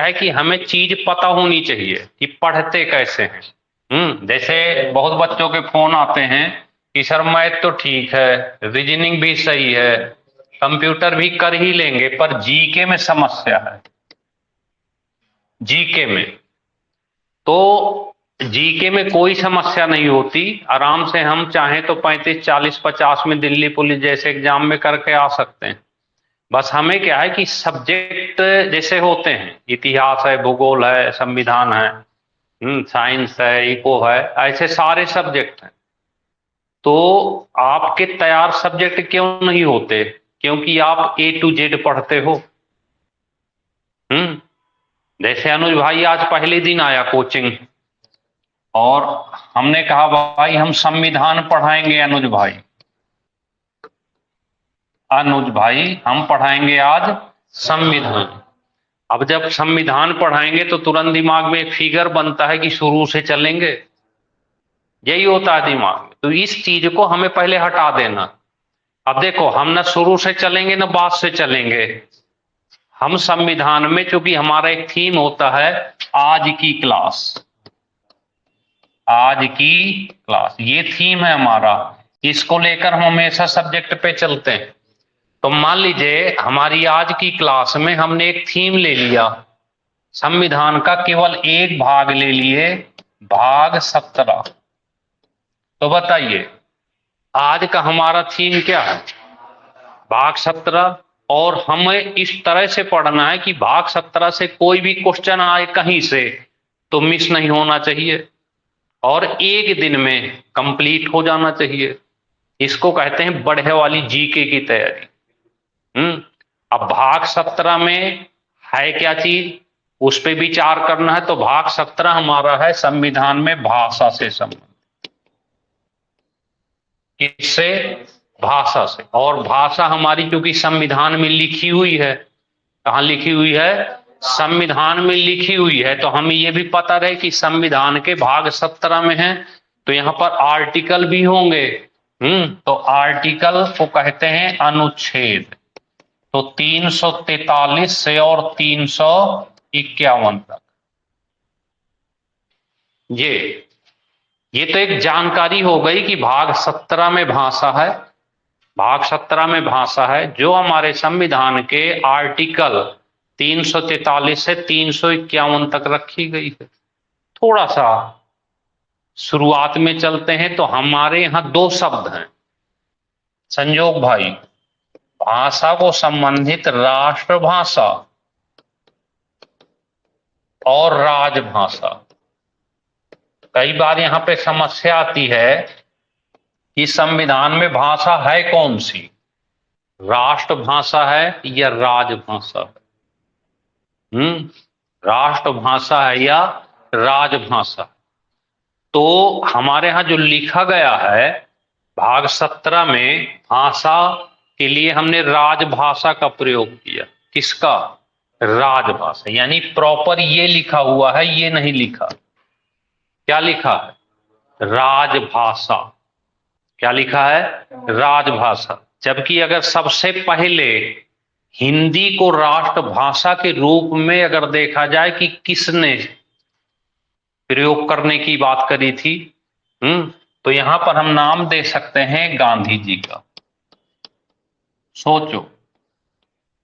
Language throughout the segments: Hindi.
है कि हमें चीज पता होनी चाहिए कि पढ़ते कैसे हैं। जैसे बहुत बच्चों के फोन आते हैं कि सर मैथ तो ठीक है, रीजनिंग भी सही है, कंप्यूटर भी कर ही लेंगे, पर जीके में समस्या है। जीके में तो जीके में कोई समस्या नहीं होती, आराम से हम चाहें तो 35, 40, 50 में दिल्ली पुलिस जैसे एग्जाम में करके आ सकते हैं। बस हमें क्या है कि सब्जेक्ट जैसे होते हैं, इतिहास है, भूगोल है, संविधान है, साइंस है, इको है, ऐसे सारे सब्जेक्ट हैं। तो आपके तैयार सब्जेक्ट क्यों नहीं होते? क्योंकि आप A to Z पढ़ते हो। जैसे अनुज भाई आज पहले दिन आया कोचिंग, और हमने कहा भाई हम संविधान पढ़ाएंगे। अनुज भाई हम पढ़ाएंगे आज संविधान। अब जब संविधान पढ़ाएंगे तो तुरंत दिमाग में एक फिगर बनता है कि शुरू से चलेंगे, यही होता है दिमाग में। तो इस चीज को हमें पहले हटा देना। अब देखो, हम ना शुरू से चलेंगे ना बाद से चलेंगे। हम संविधान में, चूंकि हमारा एक थीम होता है आज की क्लास, आज की क्लास ये थीम है हमारा, इसको लेकर हम हमेशा सब्जेक्ट पे चलते हैं। तो मान लीजिए हमारी आज की क्लास में हमने एक थीम ले लिया, संविधान का केवल एक भाग ले लिए, भाग 17। तो बताइए आज का हमारा थीम क्या है? भाग 17। और हमें इस तरह से पढ़ना है कि भाग 17 से कोई भी क्वेश्चन आए कहीं से तो मिस नहीं होना चाहिए, और एक दिन में कंप्लीट हो जाना चाहिए। इसको कहते हैं बढ़े वाली जीके की तैयारी। अब भाग 17 में है क्या चीज, उस पर विचार करना है। तो भाग 17 हमारा है संविधान में भाषा से संबंध। किससे? भाषा से। और भाषा हमारी क्योंकि संविधान में लिखी हुई है, कहां लिखी हुई है? संविधान में लिखी हुई है। तो हमें यह भी पता रहे कि संविधान के भाग 17 में है, तो यहां पर आर्टिकल भी होंगे। तो आर्टिकल को कहते हैं अनुच्छेद। तो 343 से और 351 तक ये तो एक जानकारी हो गई कि भाग 17 में भाषा है। भाग 17 में भाषा है जो हमारे संविधान के आर्टिकल 343 से 351 तक रखी गई है। थोड़ा सा शुरुआत में चलते हैं। तो हमारे यहां दो शब्द हैं संजोग भाई, भाषा को संबंधित राष्ट्रभाषा और राजभाषा। कई बार यहां पे समस्या आती है कि संविधान में भाषा है कौन सी, राष्ट्रभाषा है या राजभाषा है? राष्ट्रभाषा है या राजभाषा? तो हमारे यहां जो लिखा गया है भाग 17 में, भाषा के लिए हमने राजभाषा का प्रयोग किया। किसका? राजभाषा। यानी प्रॉपर ये लिखा हुआ है, ये नहीं लिखा। क्या लिखा है? राजभाषा। क्या लिखा है? राजभाषा। जबकि अगर सबसे पहले हिंदी को राष्ट्रभाषा के रूप में अगर देखा जाए कि किसने प्रयोग करने की बात करी थी, तो यहां पर हम नाम दे सकते हैं गांधी जी का। सोचो,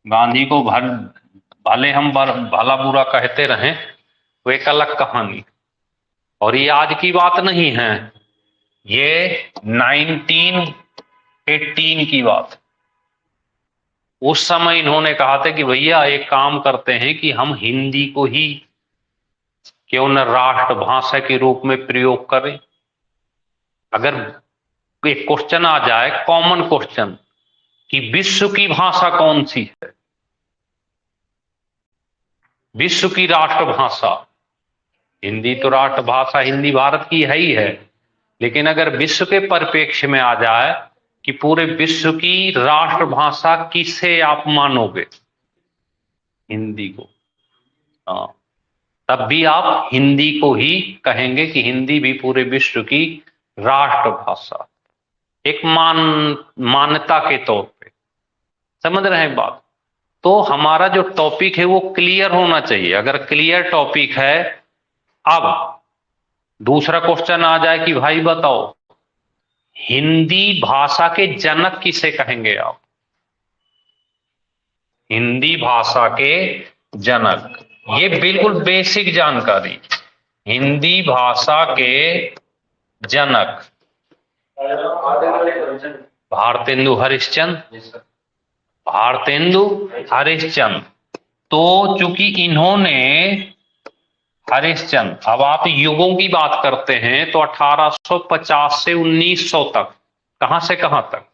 गांधी को भले हम भला बुरा कहते रहें, वो एक अलग कहानी। और ये आज की बात नहीं है, ये 1918 की बात। उस समय इन्होंने कहा था कि भैया एक काम करते हैं कि हम हिंदी को ही क्यों न राष्ट्रभाषा के रूप में प्रयोग करें। अगर एक क्वेश्चन आ जाए, कॉमन क्वेश्चन, कि विश्व की भाषा कौन सी है, विश्व की राष्ट्रभाषा, हिंदी तो राष्ट्रभाषा, हिंदी भारत की है ही है, लेकिन अगर विश्व के परिप्रेक्ष्य में आ जाए कि पूरे विश्व की राष्ट्रभाषा किसे आप मानोगे, हिंदी को, तब भी आप हिंदी को ही कहेंगे कि हिंदी भी पूरे विश्व की राष्ट्रभाषा, एक मान्यता के तौर पे। समझ रहे हैं बात? तो हमारा जो टॉपिक है वो क्लियर होना चाहिए। अगर क्लियर टॉपिक है, अब दूसरा क्वेश्चन आ जाए कि भाई बताओ हिंदी भाषा के जनक किसे कहेंगे आप? हिंदी भाषा के जनक, ये बिल्कुल बेसिक जानकारी। हिंदी भाषा के जनक भारतेंदु हरिश्चंद्र। भारतेंदु हरिश्चंद्र। तो चूंकि इन्होंने हरिश्चंद्र, अब आप युगों की बात करते हैं तो 1850 से 1900 तक, कहां से कहां तक?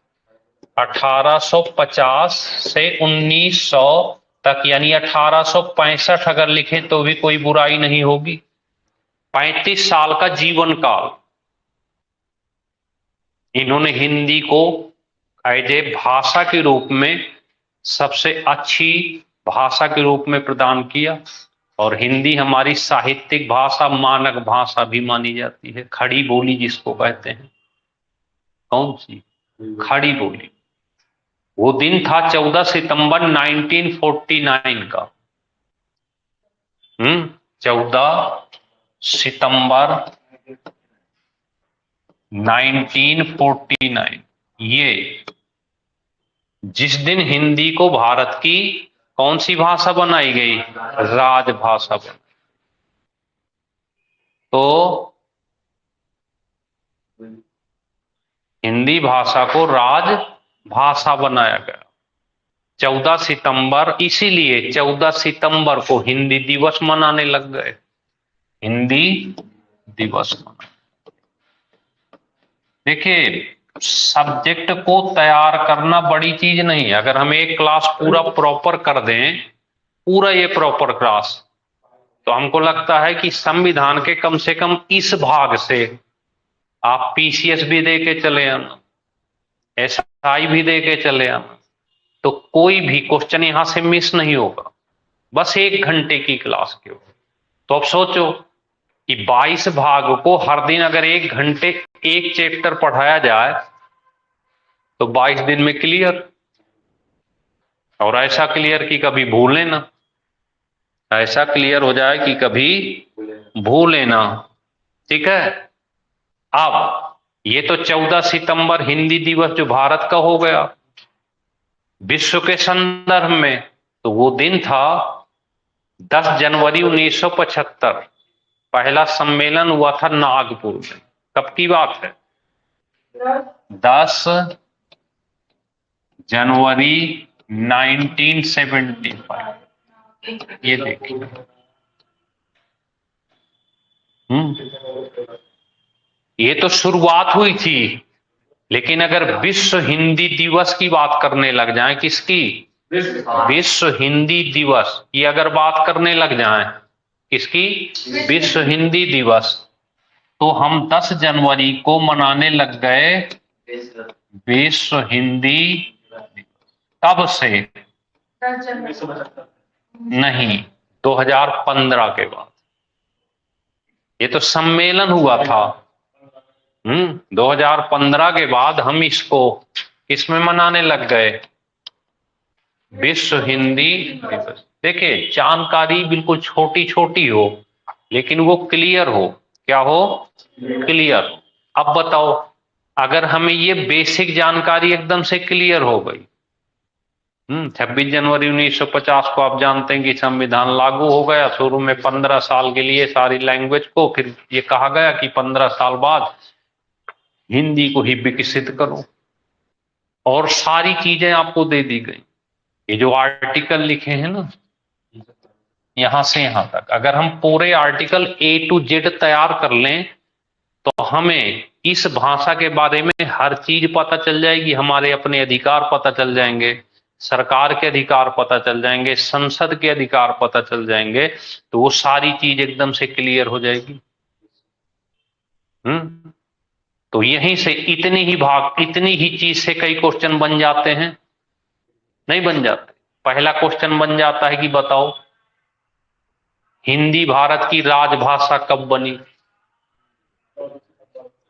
1850 से 1900 तक, यानी 1865 अगर लिखे तो भी कोई बुराई नहीं होगी। 35 साल का जीवन काल इन्होंने हिंदी को एज ए भाषा के रूप में सबसे अच्छी भाषा के रूप में प्रदान किया। और हिंदी हमारी साहित्यिक भाषा, मानक भाषा भी मानी जाती है। खड़ी बोली जिसको कहते हैं। कौन सी? खड़ी बोली। वो दिन था 14 सितंबर 1949 का। 14 सितंबर 1949, ये जिस दिन हिंदी को भारत की कौन सी भाषा बनाई गई? राजभाषा बनाई। तो हिंदी भाषा को राजभाषा बनाया गया 14 सितंबर। इसीलिए 14 सितंबर को हिंदी दिवस मनाने लग गए। हिंदी दिवस मना। देखिए, सब्जेक्ट को तैयार करना बड़ी चीज नहीं है। अगर हम एक क्लास पूरा प्रॉपर कर दें, पूरा ये प्रॉपर क्लास, तो हमको लगता है कि संविधान के कम से कम इस भाग से आप पीसीएस भी दे के चले आना, एसआई भी दे के चले आना, तो कोई भी क्वेश्चन यहां से मिस नहीं होगा। बस 1 घंटे की क्लास के हो। तो अब सोचो कि 22 भाग को हर दिन अगर 1 घंटे एक चैप्टर पढ़ाया जाए तो 22 दिन में क्लियर। और ऐसा क्लियर कि कभी भूलें ना, ऐसा क्लियर हो जाए कि कभी भूलें ना। ठीक है। अब ये तो 14 सितंबर हिंदी दिवस जो भारत का हो गया। विश्व के संदर्भ में तो वो दिन था 10 जनवरी 1975। पहला सम्मेलन हुआ था नागपुर में। कब की बात है? 10 जनवरी 1975। ये देखिए। ये तो शुरुआत हुई थी, लेकिन अगर विश्व हिंदी दिवस की बात करने लग जाएं, किसकी? विश्व हिंदी दिवस की अगर बात करने लग जाएं, किसकी? विश्व हिंदी दिवस, तो हम 10 जनवरी को मनाने लग गए विश्व हिंदी दिवस। कब से? नहीं, 2015 के बाद। ये तो सम्मेलन हुआ था। 2015 के बाद हम इसको किसमें मनाने लग गए? विश्व हिंदी दिवस। देखिए, जानकारी बिल्कुल छोटी छोटी हो लेकिन वो क्लियर हो। क्या हो? क्लियर। अब बताओ, अगर हमें ये बेसिक जानकारी एकदम से क्लियर हो गई, 26 जनवरी 1950 को आप जानते हैं कि संविधान लागू हो गया। शुरू में 15 साल के लिए सारी लैंग्वेज को, फिर ये कहा गया कि 15 साल बाद हिंदी को ही विकसित करो, और सारी चीजें आपको दे दी गई। ये जो आर्टिकल लिखे हैं ना, यहां से यहां तक, अगर हम पूरे आर्टिकल A to Z तैयार कर लें तो हमें इस भाषा के बारे में हर चीज पता चल जाएगी। हमारे अपने अधिकार पता चल जाएंगे, सरकार के अधिकार पता चल जाएंगे, संसद के अधिकार पता चल जाएंगे, तो वो सारी चीज एकदम से क्लियर हो जाएगी। तो यहीं से इतनी ही चीज से कई क्वेश्चन बन जाते हैं? नहीं बन जाते। पहला क्वेश्चन बन जाता है कि बताओ हिंदी भारत की राजभाषा कब बनी?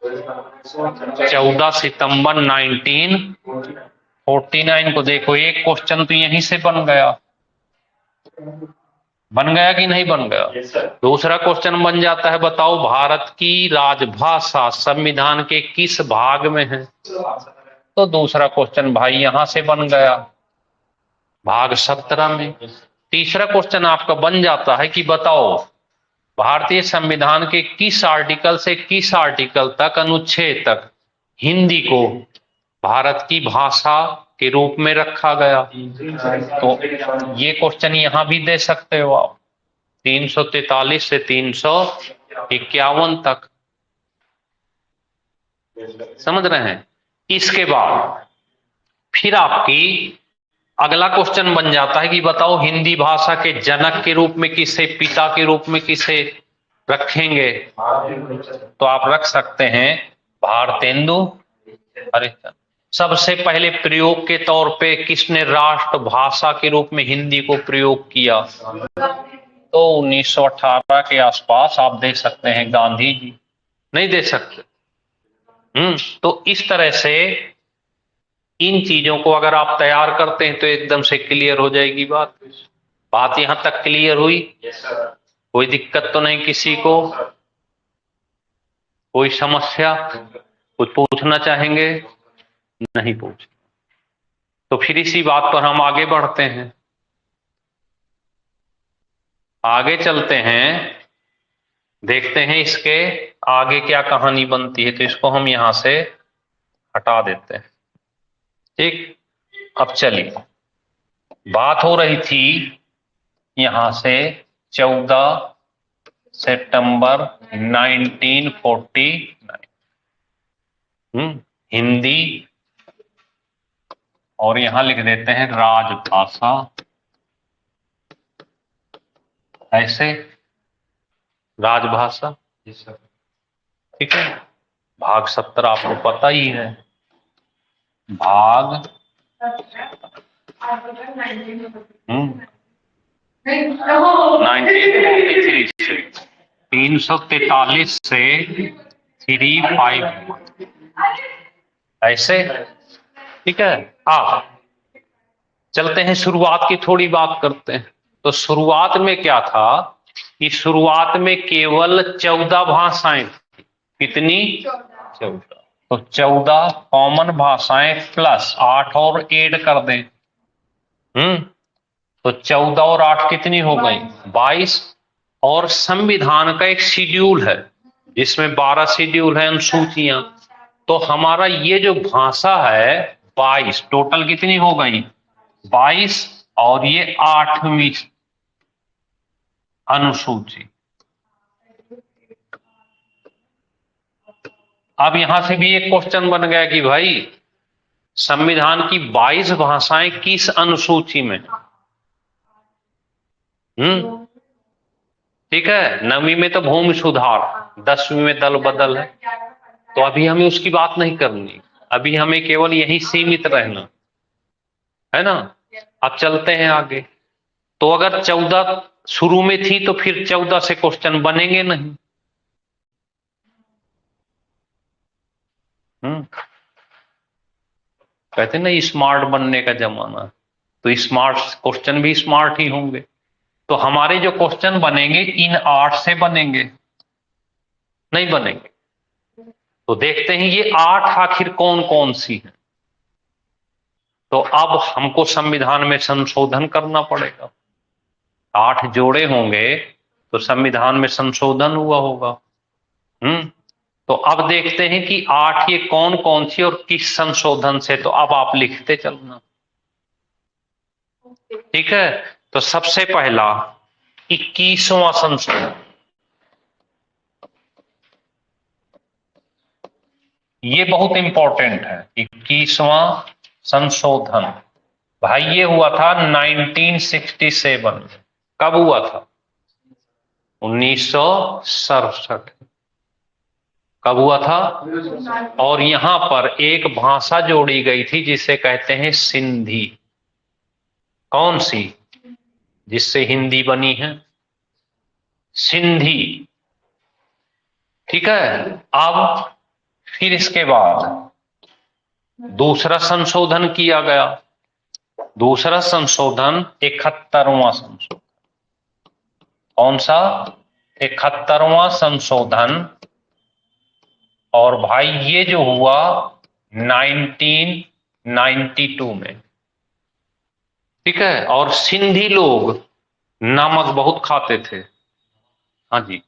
14 सितंबर 1949 को। देखो, एक क्वेश्चन तो यहीं से बन गया। बन गया कि नहीं बन गया? दूसरा क्वेश्चन बन जाता है, बताओ भारत की राजभाषा संविधान के किस भाग में है? तो दूसरा क्वेश्चन भाई यहां से बन गया, भाग 17 में। तीसरा क्वेश्चन आपका बन जाता है कि बताओ भारतीय संविधान के किस आर्टिकल से किस आर्टिकल तक, अनुच्छेद तक हिंदी को भारत की भाषा के रूप में रखा गया? तो ये क्वेश्चन यहां भी दे सकते हो आप, 343 से 351 तक। समझ रहे हैं? इसके बाद फिर आपकी अगला क्वेश्चन बन जाता है कि बताओ हिंदी भाषा के जनक के रूप में किसे, पिता के रूप में किसे रखेंगे? तो आप रख सकते हैं भारतेंदु हरिश्चंद्र। सबसे पहले प्रयोग के तौर पे किसने राष्ट्रभाषा के रूप में हिंदी को प्रयोग किया? तो 1918 के आसपास आप दे सकते हैं गांधी जी। नहीं दे सकते? तो इस तरह से इन चीजों को अगर आप तैयार करते हैं तो एकदम से क्लियर हो जाएगी बात। बात यहां तक क्लियर हुई? कोई दिक्कत तो नहीं किसी को? कोई समस्या? कुछ पूछना चाहेंगे? नहीं पूछ। तो फिर इसी बात पर हम आगे बढ़ते हैं, आगे चलते हैं, देखते हैं इसके आगे क्या कहानी बनती है। तो इसको हम यहां से हटा देते हैं, ठीक। अब चलिए, बात हो रही थी यहां से 14 सितंबर 1949। हिंदी, और यहां लिख देते हैं राजभाषा, ऐसे राजभाषा, ठीक है। भाग 17 आपको पता ही है, भाग 1943 से 343 से 351, ऐसे, ठीक है। चलते हैं शुरुआत की थोड़ी बात करते हैं। तो शुरुआत में क्या था कि शुरुआत में केवल 14 भाषाएं थी। कितनी? 14। तो 14 कॉमन भाषाएं प्लस 8 और ऐड कर दें, तो 14 और 8 कितनी हो गई? 22। और संविधान का एक शेड्यूल है जिसमें 12 शेड्यूल है, अनुसूचियां। तो हमारा ये जो भाषा है 22, टोटल कितनी हो गई? 22, और ये 8वीं अनुसूची। अब यहां से भी एक क्वेश्चन बन गया कि भाई संविधान की 22 भाषाएं किस अनुसूची में? ठीक है। 9वीं में तो भूमि सुधार, 10वीं में दल बदल है। तो अभी हमें उसकी बात नहीं करनी, अभी हमें केवल यही सीमित रहना है ना। अब चलते हैं आगे। तो अगर 14 शुरू में थी तो फिर 14 से क्वेश्चन बनेंगे नहीं। कहते ना स्मार्ट बनने का जमाना, तो स्मार्ट क्वेश्चन भी स्मार्ट ही होंगे। तो हमारे जो क्वेश्चन बनेंगे इन 8 से बनेंगे, नहीं बनेंगे। तो देखते हैं ये 8 आखिर कौन कौन सी है। तो अब हमको संविधान में संशोधन करना पड़ेगा। 8 जोड़े होंगे तो संविधान में संशोधन हुआ होगा। तो अब देखते हैं कि 8 ये कौन कौन सी और किस संशोधन से। तो अब आप लिखते चलना, ठीक है। तो सबसे पहला 21वां संशोधन, ये बहुत इंपॉर्टेंट है। 21वां संशोधन भाई ये हुआ था 1967। कब हुआ था? 1967। कब हुआ था? और यहां पर एक भाषा जोड़ी गई थी जिसे कहते हैं सिंधी। कौन सी? जिससे हिंदी बनी है, सिंधी, ठीक है। अब फिर इसके बाद दूसरा संशोधन किया गया। दूसरा संशोधन 71वां संशोधन, कौन सा? 71वां संशोधन। और भाई ये जो हुआ 1992 में, ठीक है। और सिंधी लोग नमक बहुत खाते थे। हाँ जी,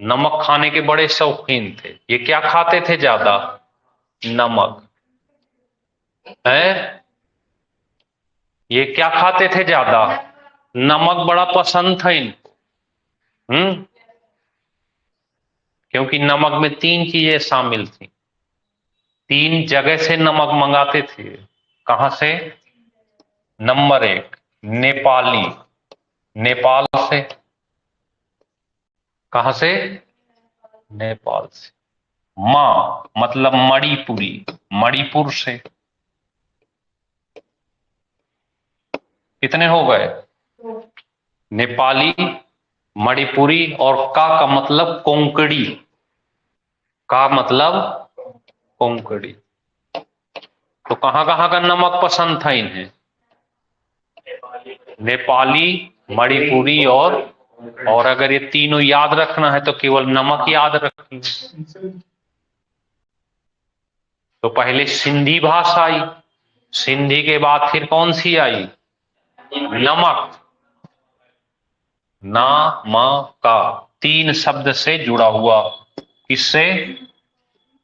नमक खाने के बड़े शौकीन थे। ये क्या खाते थे ज्यादा? नमक है। ये क्या खाते थे ज्यादा? नमक बड़ा पसंद था इनको। क्योंकि नमक में 3 चीजें शामिल थी। 3 जगह से नमक मंगाते थे। कहां से? नंबर 1, नेपाली, नेपाल से। कहां से? नेपाल से। मां मतलब मणिपुरी, मणिपुर से। कितने हो गए? नेपाली, मणिपुरी, और का मतलब कोंकणी। का मतलब कोंकणी। तो कहां कहां का नमक पसंद था इन्हें? नेपाली, मणिपुरी और अगर ये तीनों याद रखना है तो केवल नमक याद रखिए। तो पहले सिंधी भाषा आई, सिंधी के बाद फिर कौन सी आई? नमक। ना म का 3 शब्द से जुड़ा हुआ। किससे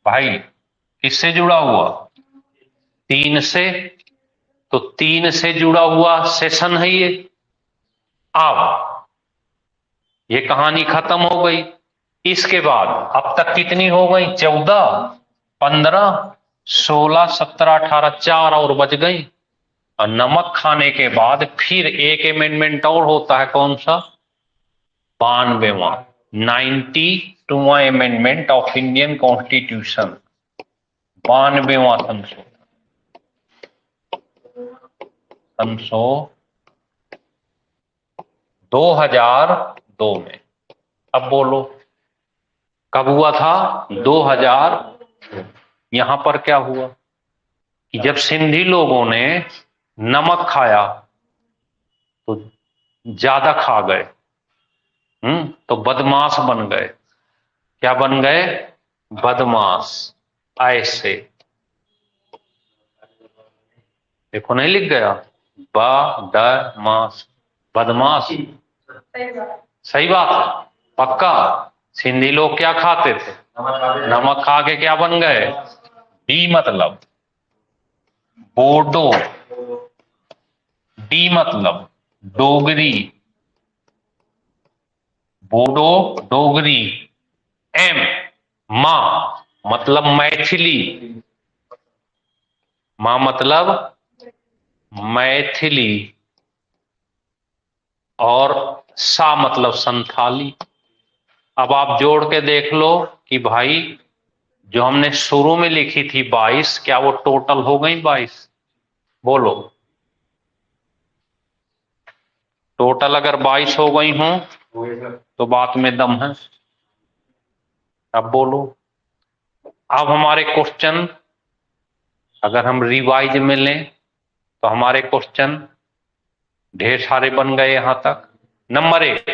भाई? किससे जुड़ा हुआ? 3 से। तो 3 से जुड़ा हुआ सेशन है ये। अब ये कहानी खत्म हो गई। इसके बाद अब तक कितनी हो गई? 14, 15, 16, 17, 18, 4 और बच गई। और नमक खाने के बाद फिर एक अमेंडमेंट और होता है। कौन सा? 92वां, 92वां अमेंडमेंट ऑफ इंडियन कॉन्स्टिट्यूशन। 92वां संशोधन 2002 में। अब बोलो कब हुआ था? 2000। यहां पर क्या हुआ कि जब सिंधी लोगों ने नमक खाया तो ज्यादा खा गए। तो बदमाश बन गए। क्या बन गए? बदमाश। ऐसे देखो, नहीं लिख गया? बदमाश, बदमाश। सही बात है, पक्का। सिंधी लोग क्या खाते थे? नमक खा के क्या बन गए? बी मतलब बोडो, डी मतलब डोगरी, बोडो डोगरी, एम मां मतलब मैथिली, मां मतलब मैथिली, और सा मतलब संथाली। अब आप जोड़ के देख लो कि भाई जो हमने शुरू में लिखी थी 22, क्या वो टोटल हो गई 22? बोलो, टोटल अगर 22 हो गई हो तो बात में दम है। अब बोलो। अब हमारे क्वेश्चन अगर हम रिवाइज में लें तो हमारे क्वेश्चन ढेर सारे बन गए यहां तक। नंबर 1,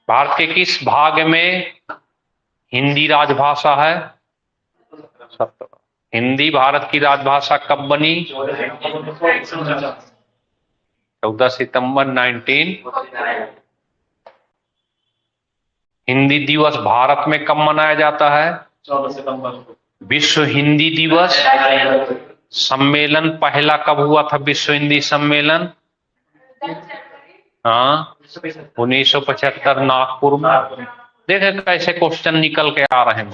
भारत के किस भाग में हिंदी राजभाषा है? 17। हिंदी भारत की राजभाषा कब बनी? 14 सितंबर 19। हिंदी दिवस भारत में कब मनाया जाता है? 14 सितंबर। विश्व हिंदी दिवस सम्मेलन पहला कब हुआ था? विश्व हिंदी सम्मेलन? हाँ, 1975 नागपुर में। देखे कैसे क्वेश्चन निकल के आ रहे हैं।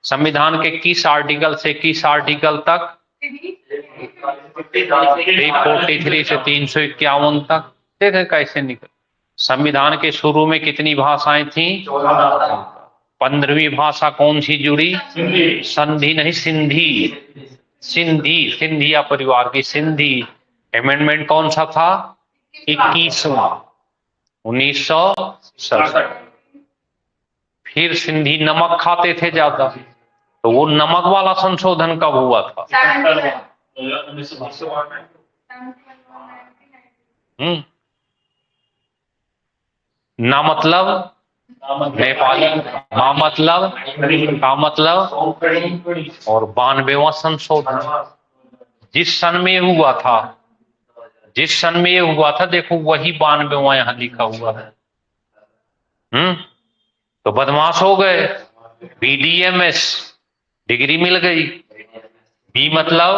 संविधान के किस आर्टिकल से किस आर्टिकल तक? 343 से 351 तक। देखे कैसे निकल। संविधान के शुरू में कितनी भाषाएं थी? 15वीं भाषा कौन सी जुड़ी? संधि नहीं, सिंधी। सिंधी, सिंधिया परिवार की सिंधी। अमेंडमेंट कौन सा था? 21वां, 1967। फिर सिंधी नमक खाते थे ज्यादा, तो वो नमक वाला संशोधन कब हुआ था? ना मतलब नेपाली, मा मतलब, का मतलब, और 92वां संशोधन जिस सन में हुआ था, जिस सन में ये हुआ था, देखो वही 92वां यहां लिखा हुआ है। तो बदमाश हो गए। BDMS डिग्री मिल गई। डी मतलब,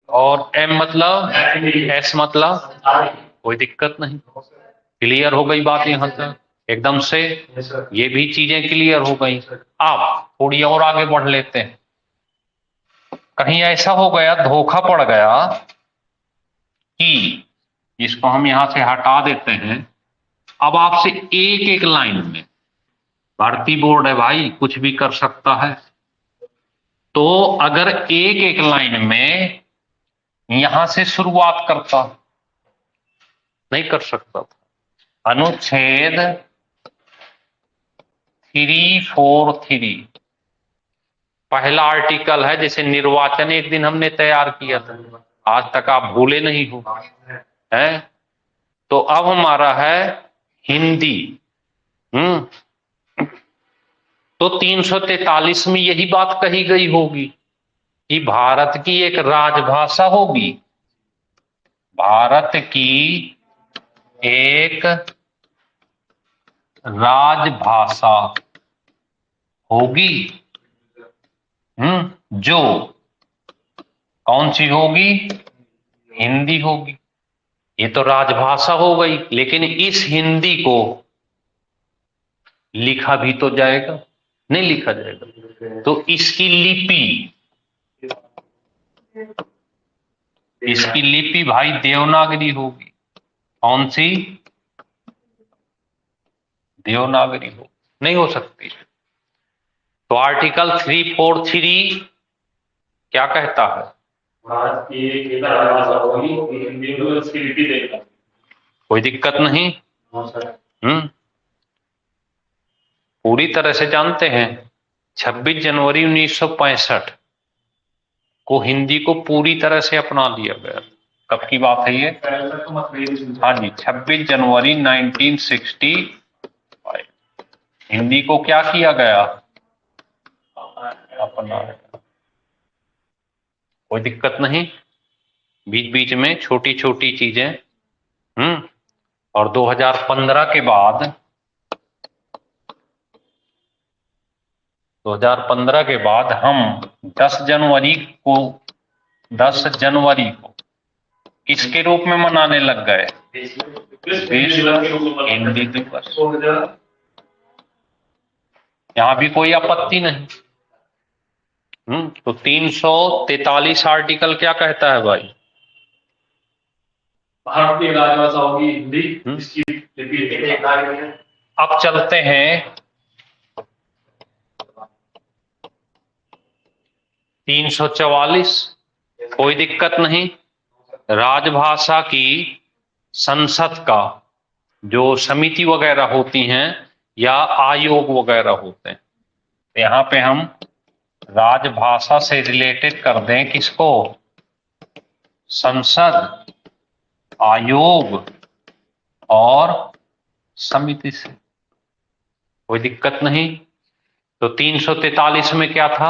और M मतलब, S मतलब, कोई दिक्कत नहीं। क्लियर हो गई बात यहां तक एकदम से, ये भी चीजें क्लियर हो गई। अब थोड़ी और आगे बढ़ लेते हैं। कहीं ऐसा हो गया, धोखा पड़ गया कि इसको हम यहां से हटा देते हैं। अब आपसे एक एक लाइन में, भारतीय बोर्ड है भाई, कुछ भी कर सकता है, तो अगर एक एक लाइन में यहां से शुरुआत करता, नहीं कर सकता था। अनुच्छेद 343 पहला आर्टिकल है, जैसे निर्वाचन एक दिन हमने तैयार किया था, आज तक आप भूले नहीं हो, है? तो अब हमारा है हिंदी। तो 343 में यही बात कही गई होगी कि भारत की एक राजभाषा होगी, भारत की एक राजभाषा होगी। जो कौन सी होगी? हिंदी होगी। ये तो राजभाषा हो गई, लेकिन इस हिंदी को लिखा भी तो जाएगा, नहीं लिखा जाएगा, तो इसकी लिपि, इसकी लिपि भाई देवनागरी होगी। कौन सी? देवनागरी हो, नहीं हो सकती। तो आर्टिकल 343 क्या कहता है? कोई दिक्कत नहीं। पूरी तरह से जानते हैं। 26 जनवरी 1965 को हिंदी को पूरी तरह से अपना लिया गया। कब की बात है ये? हाँ जी, 26 जनवरी 1965 हिंदी को क्या किया गया? अपना। कोई दिक्कत नहीं, बीच बीच में छोटी छोटी चीजें। और 2015 के बाद, 2015 के बाद हम 10 जनवरी को, 10 जनवरी को किसके रूप में मनाने लग गए? विश्व हिंदी दिवस। यहां भी कोई आपत्ति नहीं। तो 343 आर्टिकल क्या कहता है भाई? भारत की राजभाषा होगी हिंदी, इसकी लिपि। अब चलते हैं 344। कोई दिक्कत नहीं। राजभाषा की संसद का जो समिति वगैरह होती हैं या आयोग वगैरह होते हैं, यहां पे हम राजभाषा से रिलेटेड कर दें किसको? संसद, आयोग और समिति से। कोई दिक्कत नहीं। तो 343 में क्या था?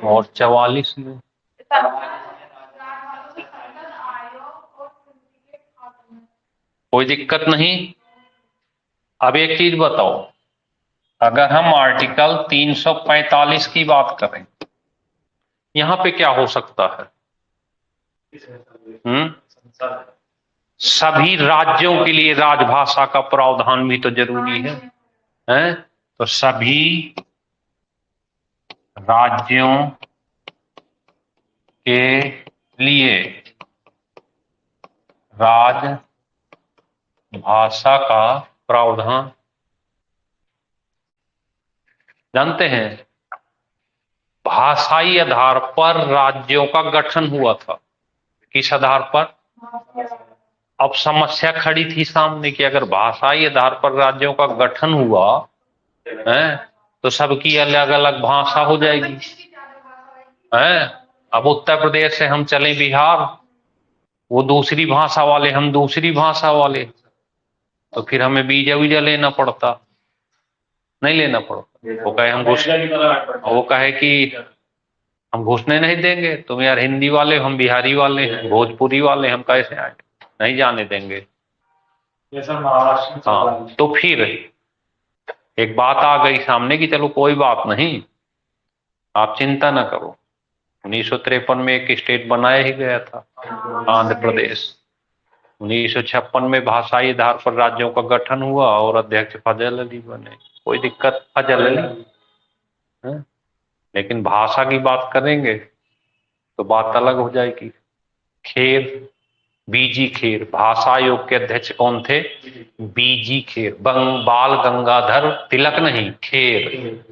और 44 में कोई दिक्कत नहीं। अब एक चीज बताओ, अगर हम आर्टिकल 345 की बात करें, यहां पे क्या हो सकता है? सभी राज्यों के लिए राजभाषा का प्रावधान भी तो जरूरी है, हैं? तो सभी राज्यों के लिए राजभाषा का प्रावधान, जानते हैं भाषाई आधार पर राज्यों का गठन हुआ था। किस आधार पर? अब समस्या खड़ी थी सामने कि अगर भाषाई आधार पर राज्यों का गठन हुआ है तो सबकी अलग अलग भाषा हो जाएगी, है? अब उत्तर प्रदेश से हम चले बिहार, वो दूसरी भाषा वाले, हम दूसरी भाषा वाले, तो फिर हमें वीजा वीजा लेना पड़ता, नहीं लेना पड़ता। वो कहे कि हम घुसने नहीं देंगे, तुम यार हिंदी वाले, हम बिहारी वाले हैं, भोजपुरी वाले, हम कैसे आए, नहीं जाने देंगे। हाँ, तो फिर एक बात आ गई सामने की चलो कोई बात नहीं, आप चिंता ना करो। 1953 में एक स्टेट बनाया ही गया था, आंध्र प्रदेश। 1956 में भाषाई आधार पर राज्यों का गठन हुआ और अध्यक्ष फजल अली बने। कोई दिक्कत, फजल अली है? लेकिन भाषा की बात करेंगे तो बात अलग हो जाएगी। खेर, बीजी खेर, भाषा आयोग के अध्यक्ष कौन थे? बीजी खेर, बाल गंगाधर तिलक नहीं, खेर,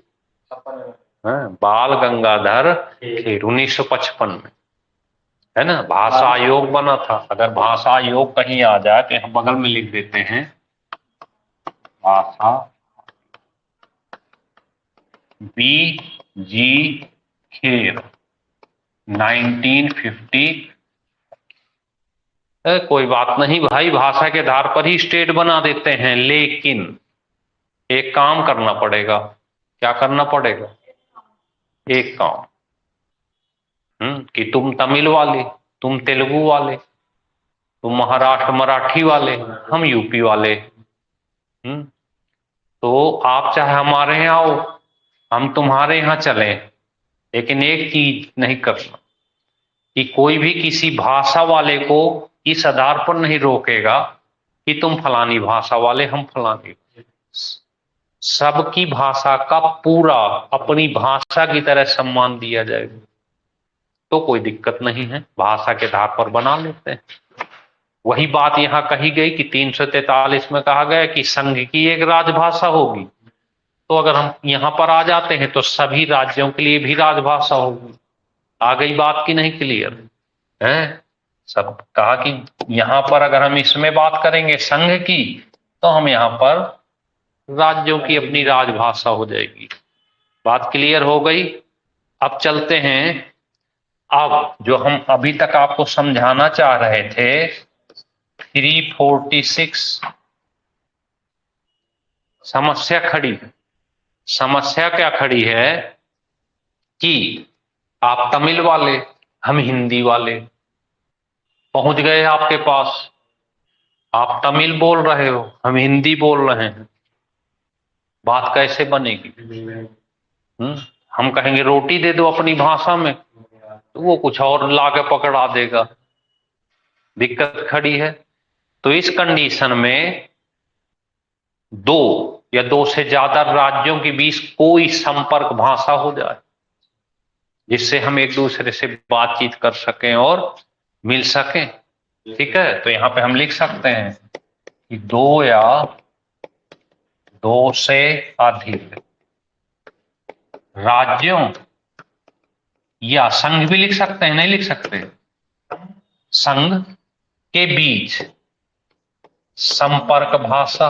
बाल गंगाधर खेर, 1955 में, है ना। भाषा आयोग बना था। अगर भाषा आयोग कहीं आ जाए तो यहाँ बगल में लिख देते हैं, भाषा बीजी खेर 1950। कोई बात नहीं भाई, भाषा के आधार पर ही स्टेट बना देते हैं, लेकिन एक काम करना पड़ेगा। क्या करना पड़ेगा? एक काम, कि तुम तमिल वाले, तुम तेलुगु वाले, तुम महाराष्ट्र मराठी वाले, हम यूपी वाले, तो आप चाहे हमारे यहाँ आओ, हम तुम्हारे यहाँ चलें, लेकिन एक चीज नहीं करना कि कोई भी किसी भाषा वाले को इस आधार पर नहीं रोकेगा कि तुम फलानी भाषा वाले, हम फलानी। सबकी भाषा का पूरा अपनी भाषा की तरह सम्मान दिया जाएगा, तो कोई दिक्कत नहीं है, भाषा के आधार पर बना लेते हैं। वही बात यहां कही गई कि 343 में कहा गया कि संघ की एक राजभाषा होगी। तो अगर हम यहां पर आ जाते हैं तो सभी राज्यों के लिए भी राजभाषा होगी। आ गई बात की नहीं क्लियर है? सब कहा कि यहां पर अगर हम इसमें बात करेंगे संघ की, तो हम यहां पर राज्यों की अपनी राजभाषा हो जाएगी। बात क्लियर हो गई। अब चलते हैं, अब जो हम अभी तक आपको समझाना चाह रहे थे, 346 समस्या खड़ी। समस्या क्या खड़ी है कि आप तमिल वाले, हम हिंदी वाले, पहुंच गए आपके पास, आप तमिल बोल रहे हो, हम हिंदी बोल रहे हैं, बात कैसे बनेगी? हम कहेंगे रोटी दे दो अपनी भाषा में, तो वो कुछ और लाके पकड़ा देगा, दिक्कत खड़ी है। तो इस कंडीशन में दो या दो से ज्यादा राज्यों के बीच कोई संपर्क भाषा हो जाए, जिससे हम एक दूसरे से बातचीत कर सकें और मिल सकें। ठीक है, तो यहां पे हम लिख सकते हैं कि दो या दो से अधिक राज्यों, या संघ भी लिख सकते हैं, नहीं लिख सकते, संघ के बीच संपर्क भाषा।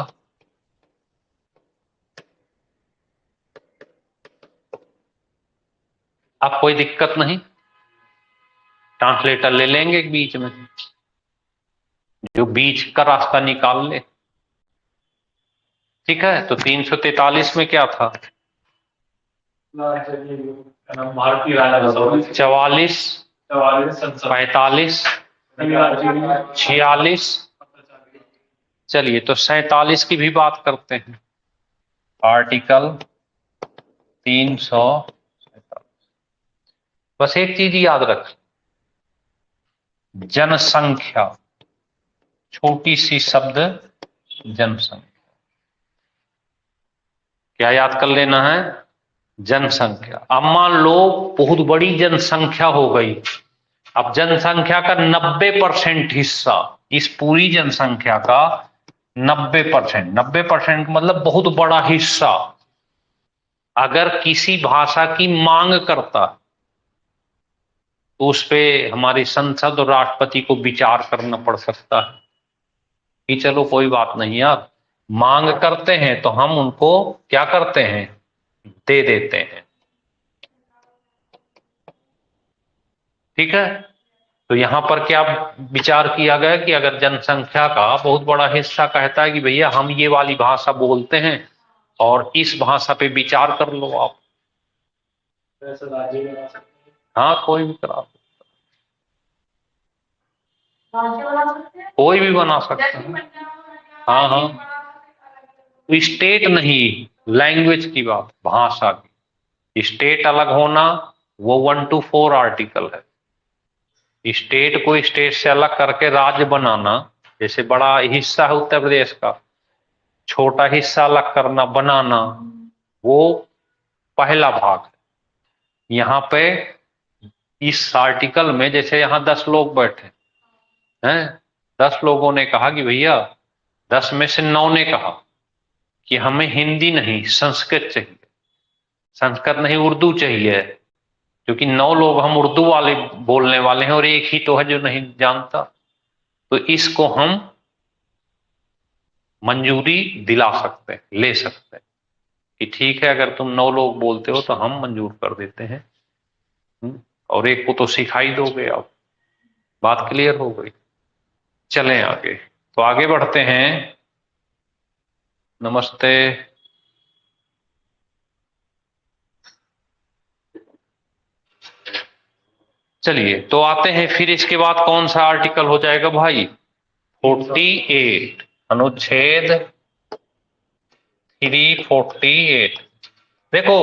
अब कोई दिक्कत नहीं, ट्रांसलेटर ले लेंगे बीच में, जो बीच का रास्ता निकाल ले। ठीक है, तो 343 में क्या था? 44, 45, 46। चलिए, तो 47 की भी बात करते हैं। आर्टिकल 347। बस एक चीज याद रख, जनसंख्या, छोटी सी शब्द जनसंख्या, क्या याद कर लेना है? जनसंख्या। अब मान लो बहुत बड़ी जनसंख्या हो गई, अब जनसंख्या का 90% हिस्सा, इस पूरी जनसंख्या का 90%, 90% मतलब बहुत बड़ा हिस्सा अगर किसी भाषा की मांग करता, तो उस पे हमारी संसद और राष्ट्रपति को विचार करना पड़ सकता है कि चलो कोई बात नहीं यार, मांग करते हैं तो हम उनको क्या करते हैं, दे देते हैं। ठीक है। तो यहां पर क्या विचार किया गया कि अगर जनसंख्या का बहुत बड़ा हिस्सा कहता है कि भैया हम ये वाली भाषा बोलते हैं और इस भाषा पे विचार कर लो आप, वैसे राज्य बना सकते हैं। हाँ कोई भी करा, राज्य बना सकते हैं, कोई भी बना सकता जैसे है। पंजाब हाँ हाँ, तो स्टेट नहीं, लैंग्वेज की बात, भाषा की। स्टेट अलग होना वो 1 to 4 आर्टिकल है। स्टेट को स्टेट से अलग करके राज्य बनाना, जैसे बड़ा हिस्सा है उत्तर प्रदेश का, छोटा हिस्सा अलग करना बनाना, वो पहला भाग है। यहाँ पे इस आर्टिकल में जैसे यहाँ 10 लोग बैठे हैं, 10 लोगों ने कहा कि भैया 10 में से 9 ने कहा कि हमें हिंदी नहीं संस्कृत चाहिए, संस्कृत नहीं उर्दू चाहिए, क्योंकि 9 लोग हम उर्दू वाले बोलने वाले हैं और एक ही तो है जो नहीं जानता। तो इसको हम मंजूरी दिला सकते हैं, ले सकते हैं कि ठीक है अगर तुम 9 लोग बोलते हो तो हम मंजूर कर देते हैं। और एक को तो सिखाई दोगे आप, बात क्लियर हो गई। चलें आगे, तो आगे बढ़ते हैं। नमस्ते। चलिए तो आते हैं फिर, इसके बाद कौन सा आर्टिकल हो जाएगा भाई? 48, अनुच्छेद 348। देखो,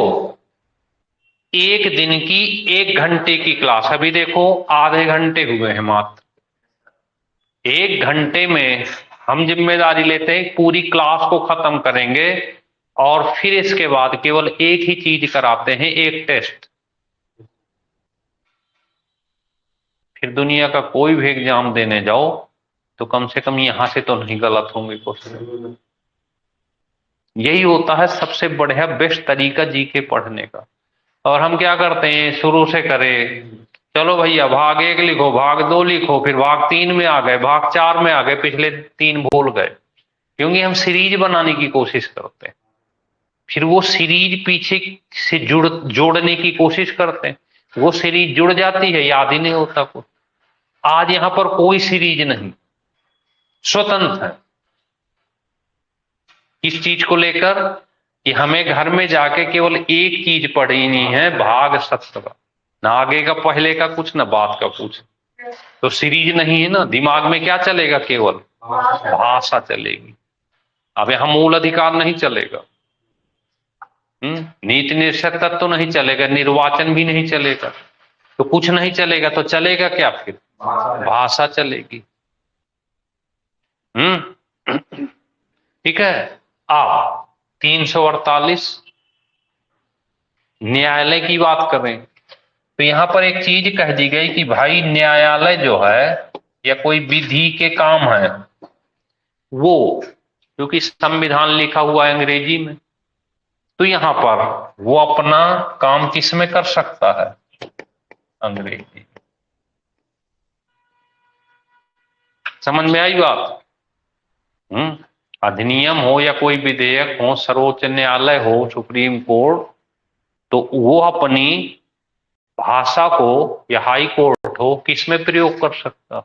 एक दिन की 1 घंटे की क्लास, अभी देखो आधे घंटे हुए हैं मात्र। 1 घंटे में हम जिम्मेदारी लेते हैं पूरी क्लास को खत्म करेंगे और फिर इसके बाद केवल एक ही चीज कराते हैं, एक टेस्ट। फिर दुनिया का कोई भी एग्जाम देने जाओ तो कम से कम यहां से तो नहीं गलत होंगे क्वेश्चन। यही होता है सबसे बढ़िया बेस्ट तरीका जीके पढ़ने का। और हम क्या करते हैं, शुरू से करें, चलो भैया भाग 1 लिखो, भाग 2 लिखो, फिर भाग 3 में आ गए, भाग 4 में आ गए, पिछले 3 भूल गए, क्योंकि हम सीरीज बनाने की कोशिश करते हैं। फिर वो सीरीज पीछे से जोड़ने की कोशिश करते हैं, वो सीरीज जुड़ जाती है, याद ही नहीं होता कुछ। आज यहां पर कोई सीरीज नहीं, स्वतंत्र है। इस चीज को लेकर कि हमें घर में जाके केवल एक चीज पढ़नी है, भाग 17। ना आगे का पहले का कुछ, ना बाद का कुछ। तो सीरीज नहीं है ना, दिमाग में क्या चलेगा? केवल भाषा चलेगी। अब यहां मूल अधिकार नहीं चलेगा, नीति निषेध तत्व तो नहीं चलेगा, निर्वाचन भी नहीं चलेगा, तो कुछ नहीं चलेगा। तो चलेगा क्या फिर? भाषा चलेगी। ठीक है। आप 348 न्यायालय की बात करें तो यहां पर एक चीज कह दी गई कि भाई न्यायालय जो है या कोई विधि के काम है, वो क्योंकि संविधान लिखा हुआ है अंग्रेजी में, तो यहां पर वो अपना काम किस में कर सकता है? अंग्रेजी। समझ में आई बात? अधिनियम हो या कोई विधेयक हो, सर्वोच्च न्यायालय हो, सुप्रीम कोर्ट, तो वो अपनी भाषा को, या हाई कोर्ट हो, किस में प्रयोग कर सकता?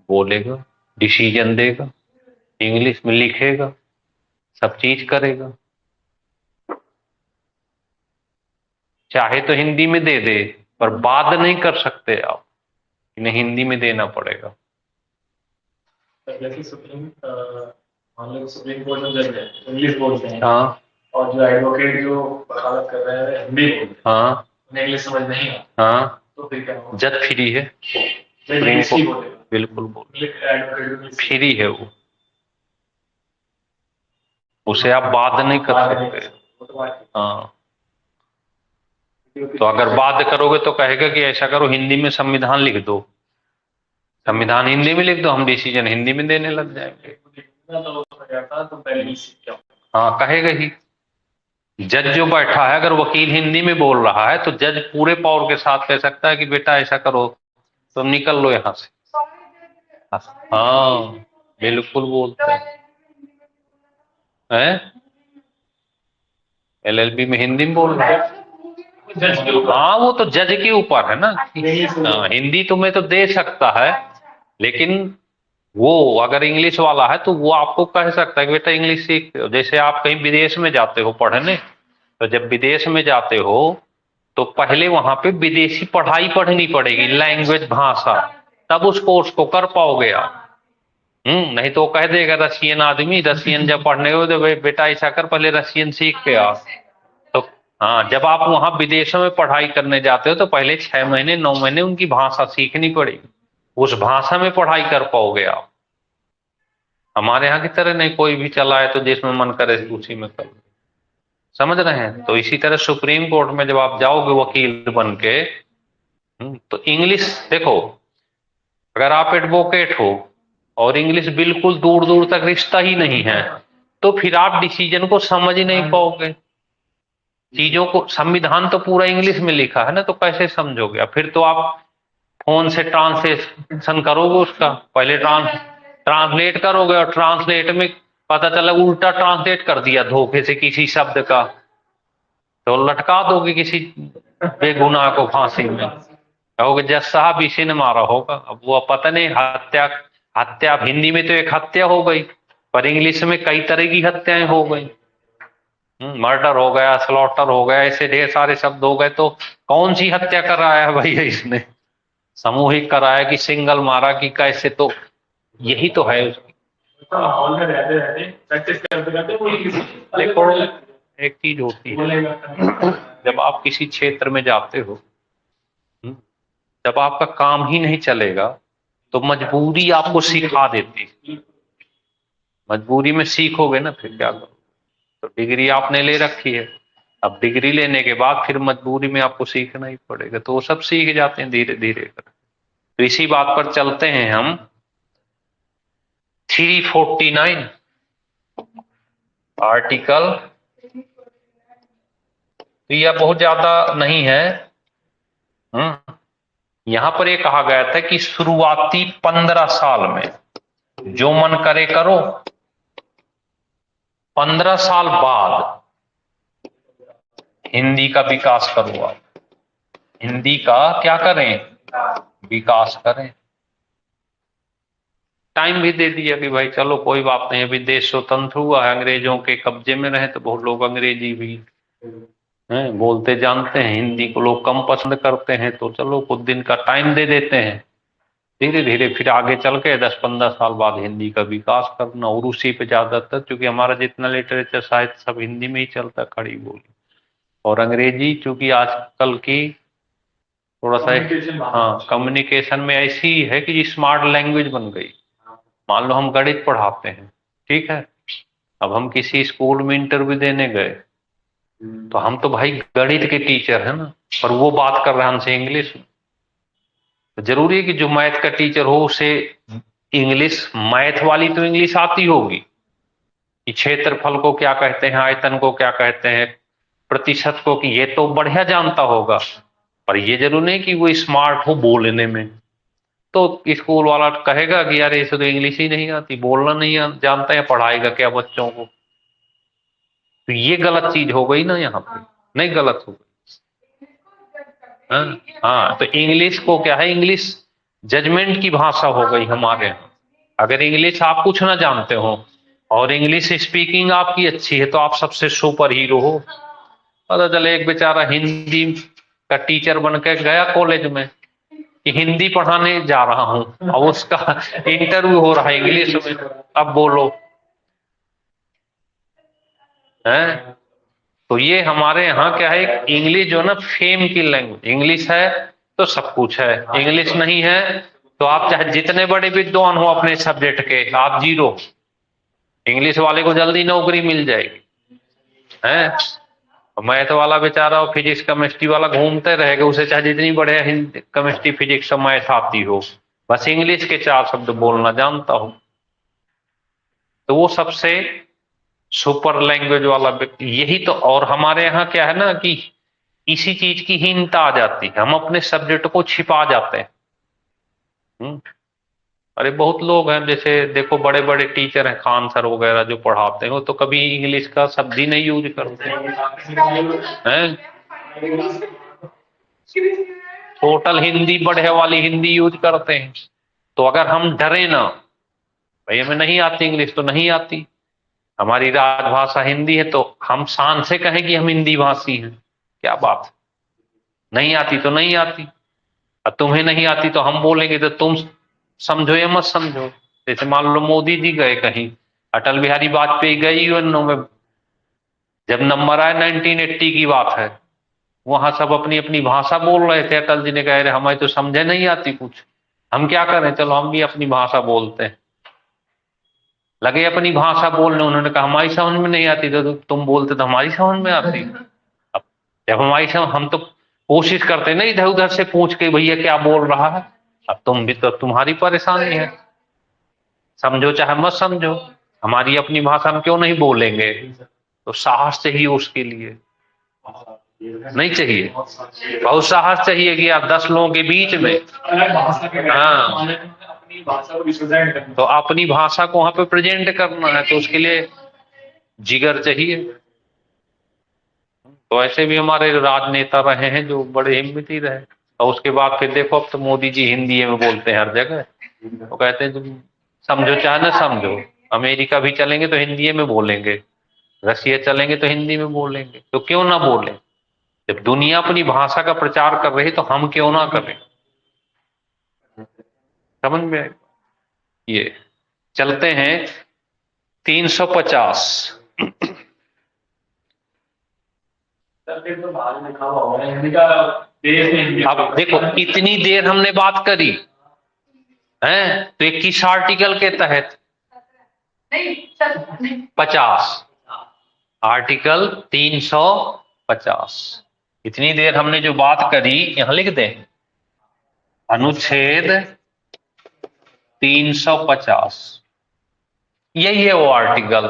बोलेगा, डिसीजन देगा, इंग्लिश में लिखेगा, सब चीज करेगा। चाहे तो हिंदी में दे दे, पर बात नहीं कर सकते आप, इन्हें हिंदी में देना पड़ेगा। जैसे सुप्रीम कोर्ट में जज है, इंग्लिश बोलते हैं। हाँ। और जो एडवोकेट जो वकालत कर रहे हैं हिंदी बोलते हैं। हाँ। उन्हें इंग्लिश समझ नहीं आता। हाँ, तो फिर क्या होगा? जज फ्री है, सुप्रीम कोर्ट बिल्कुल बोल, एडवोकेट फ्री है वो, उसे आप बात नहीं कर सकते। हाँ, तो अगर बात करोगे तो कहेगा कि ऐसा करो, हिंदी में संविधान लिख दो, संविधान हिंदी में लिख दो, हम डिसीजन हिंदी में देने लग जाएंगे। हाँ, कहेगा ही। जज जो बैठा है, अगर वकील हिंदी में बोल रहा है तो जज पूरे पावर के साथ कह सकता है कि बेटा ऐसा करो, तुम निकल लो यहां से। हाँ, बिल्कुल बोलते हैं। LLB में हिंदी में बोल रहे हैं। जज के ऊपर। हाँ, वो तो जज के ऊपर है ना। हाँ, हिंदी तुम्हें तो दे सकता है, लेकिन वो अगर इंग्लिश वाला है तो वो आपको कह सकता है कि बेटा इंग्लिश सीख। जैसे आप कहीं विदेश में जाते हो पढ़ने, तो जब विदेश में जाते हो तो पहले वहां पे विदेशी पढ़ाई पढ़नी पड़ेगी, लैंग्वेज, भाषा, तब उस कोर्स को कर पाओगे आप। नहीं तो वो कह देगा रशियन आदमी, रशियन जब पढ़ने हो तो बेटा ऐसा कर, पहले रशियन सीख के आ। तो हाँ, जब आप वहां विदेशों में पढ़ाई करने जाते हो तो पहले 6 महीने 9 महीने उनकी भाषा सीखनी पड़ेगी, उस भाषा में पढ़ाई कर पाओगे आप। हमारे यहाँ की तरह नहीं, कोई भी चला है तो जिसमें मन करे उसी में कर। समझ रहे हैं? तो इसी तरह सुप्रीम कोर्ट में जब आप जाओगे वकील बन के, तो इंग्लिश देखो, अगर आप एडवोकेट हो और इंग्लिश बिल्कुल दूर दूर तक रिश्ता ही नहीं है, तो फिर आप डिसीजन को समझ ही नहीं पाओगे। चीजों को, संविधान तो पूरा इंग्लिश में लिखा है ना, तो कैसे समझोगे? फिर तो आप फोन से ट्रांसलेशन करोगे उसका, पहले ट्रांसलेट करोगे और ट्रांसलेट में पता चला उल्टा ट्रांसलेट कर दिया धोखे से किसी शब्द का, तो लटका दोगे किसी बेगुनाह को फांसी में। कहोगे जज साहब इसी ने मारा होगा। अब वो पता नहीं, हत्या, हत्या हिंदी में तो एक हत्या हो गई, पर इंग्लिश में कई तरह की हत्याएं हो गई। मर्डर हो गया, स्लॉटर हो गया, ऐसे ढेर सारे शब्द हो गए। तो कौन सी हत्या कराया है भैया इसने? सामूहिक कराया कि सिंगल मारा कि कैसे? तो यही तो है उसकी। हॉल में रहते रहते प्रैक्टिस करते करते वो देखो, एक चीज होती है, जब आप किसी क्षेत्र में जाते हो, जब आपका काम ही नहीं चलेगा तो मजबूरी आपको सिखा देती है। मजबूरी में सीखोगे ना, फिर क्या करो? तो डिग्री आपने ले रखी है, अब डिग्री लेने के बाद फिर मजबूरी में आपको सीखना ही पड़ेगा, तो वो सब सीख जाते हैं धीरे धीरे कर। तो इसी बात पर चलते हैं हम 349 आर्टिकल। तो यह बहुत ज्यादा नहीं है। यहां पर यह कहा गया था कि शुरुआती 15 साल में जो मन करे करो, 15 साल बाद हिंदी का विकास करो। आप हिंदी का क्या करें? विकास करें। टाइम भी दे दिया कि भाई चलो कोई बात नहीं, अभी देश स्वतंत्र हुआ है, अंग्रेजों के कब्जे में रहे तो बहुत लोग अंग्रेजी भी बोलते जानते हैं, हिंदी को लोग कम पसंद करते हैं, तो चलो कुछ दिन का टाइम दे देते हैं। धीरे धीरे फिर आगे चल के 10-15 साल बाद हिंदी का विकास करना, और उसी पे ज्यादातर, क्योंकि हमारा जितना लिटरेचर साहित्य सब हिंदी में ही चलता है, खड़ी बोली। और अंग्रेजी चूंकि आजकल की थोड़ा सा, हाँ, कम्युनिकेशन में ऐसी है कि स्मार्ट लैंग्वेज बन गई। मान लो हम गणित पढ़ाते हैं, ठीक है, अब हम किसी स्कूल में इंटरव्यू देने गए, तो हम तो भाई गणित के टीचर है ना, पर वो बात कर रहे हैं हमसे इंग्लिश में। तो जरूरी है कि जो मैथ का टीचर हो उसे इंग्लिश, मैथ वाली तो इंग्लिश आती होगी कि क्षेत्रफल को क्या कहते हैं, आयतन को क्या कहते हैं, प्रतिशत को, कि ये तो बढ़िया जानता होगा, पर ये जरूर नहीं कि वो स्मार्ट हो बोलने में। तो स्कूल वाला कहेगा कि यार इसे तो इंग्लिश ही नहीं आती, बोलना नहीं जानता है, पढ़ाएगा क्या बच्चों को? तो ये गलत चीज हो गई ना यहाँ पे, नहीं गलत हो गई? हाँ, तो इंग्लिश को क्या है, इंग्लिश जजमेंट की भाषा हो गई हमारे यहाँ। अगर इंग्लिश आप कुछ ना जानते हो और इंग्लिश स्पीकिंग आपकी अच्छी है तो आप सबसे सुपर हीरो हो। पता चले एक बेचारा हिंदी का टीचर बन के गया कॉलेज में कि हिंदी पढ़ाने जा रहा हूं, और उसका इंटरव्यू हो रहा है इंग्लिश में, अब बोलो है। तो ये हमारे यहाँ क्या है, इंग्लिश जो है ना फेम की लैंग्वेज। इंग्लिश है तो सब कुछ है, इंग्लिश नहीं है तो आप चाहे जितने बड़े विद्वान हो अपने सब्जेक्ट के, आप जीरो। इंग्लिश वाले को जल्दी नौकरी मिल जाएगी, है। मैथ वाला बेचारा और फिजिक्स केमिस्ट्री वाला घूमते रहेगा, उसे चाहे जितनी बढ़िया केमिस्ट्री फिजिक्स और मैथ आती हो, बस इंग्लिश के 4 शब्द बोलना जानता हो, तो वो सबसे सुपर लैंग्वेज वाला व्यक्ति। यही तो, और हमारे यहाँ क्या है ना कि इसी चीज की हीनता आ जाती है, हम अपने सब्जेक्ट को छिपा जाते हैं। अरे बहुत लोग हैं, जैसे देखो बड़े बड़े टीचर हैं, खान सर वगैरह जो पढ़ाते हैं, वो तो कभी इंग्लिश का शब्द ही नहीं यूज करते हैं। टोटल हिंदी, बढ़े वाली हिंदी यूज करते हैं। तो अगर हम डरे ना, भाई हमें नहीं आती इंग्लिश तो नहीं आती, हमारी राजभाषा हिंदी है, तो हम शान से कहें कि हम हिंदी भाषी हैं, क्या बात है। नहीं आती तो नहीं आती, और तुम्हें नहीं आती तो हम बोलेंगे, तो तुम समझो या मत समझो। जैसे मान लो मोदी जी गए कहीं, अटल बिहारी वाजपेयी गए यूएनओ में, जब नंबर आए 1980 की बात है, वहां सब अपनी अपनी भाषा बोल रहे थे। अटल जी ने कहा अरे हमें तो समझे नहीं आती कुछ, हम क्या करें, चलो हम भी अपनी भाषा बोलते हैं। लगे अपनी भाषा बोलने, उन्होंने कहा हमारी समझ में नहीं आती, तो तुम बोलते तो हमारी समझ में आती। अब जब हमारी समझ, हम तो कोशिश करते ना इधर उधर से पूछ के भैया क्या बोल रहा है। अब तुम भी तो, तुम्हारी परेशानी है, समझो चाहे मत समझो, हमारी अपनी भाषा में क्यों नहीं बोलेंगे। तो साहस चाहिए उसके लिए, नहीं चाहिए, बहुत साहस चाहिए कि आप 10 लोगों के बीच में, हाँ, अपनी भाषा को रिप्रेजेंट करना, तो अपनी भाषा को वहां पे प्रेजेंट करना है, तो उसके लिए जिगर चाहिए। तो ऐसे भी हमारे राजनेता रहे हैं जो बड़े हिम्मती रहे, और उसके बाद फिर देखो अब तो मोदी जी हिंदी में बोलते हैं हर जगह। तो कहते हैं तुम समझो चाहे ना समझो, अमेरिका भी चलेंगे तो हिंदी में बोलेंगे, रसिया चलेंगे तो हिंदी में बोलेंगे, तो क्यों ना बोले। जब दुनिया अपनी भाषा का प्रचार कर रही है तो हम क्यों ना करें। समझ में आए? ये चलते हैं 350। तो बाहर लिखा हुआ होगा हिंदी का, देश में हिंदी। अब देखो इतनी देर हमने बात करी है, तो 21 आर्टिकल के तहत नहीं नहीं 50, आर्टिकल 350, इतनी देर हमने जो बात करी, यहां लिख दें अनुच्छेद 350, यही है वो आर्टिकल।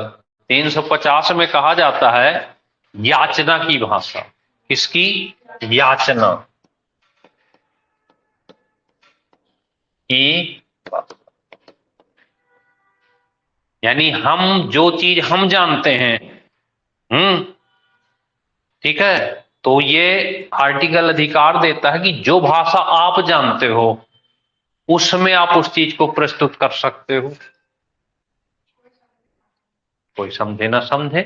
350 में कहा जाता है याचना की भाषा। किसकी? याचना की, यानी हम जो चीज हम जानते हैं, ठीक है, तो ये आर्टिकल अधिकार देता है कि जो भाषा आप जानते हो उसमें आप उस चीज को प्रस्तुत कर सकते हो। कोई समझे ना समझे,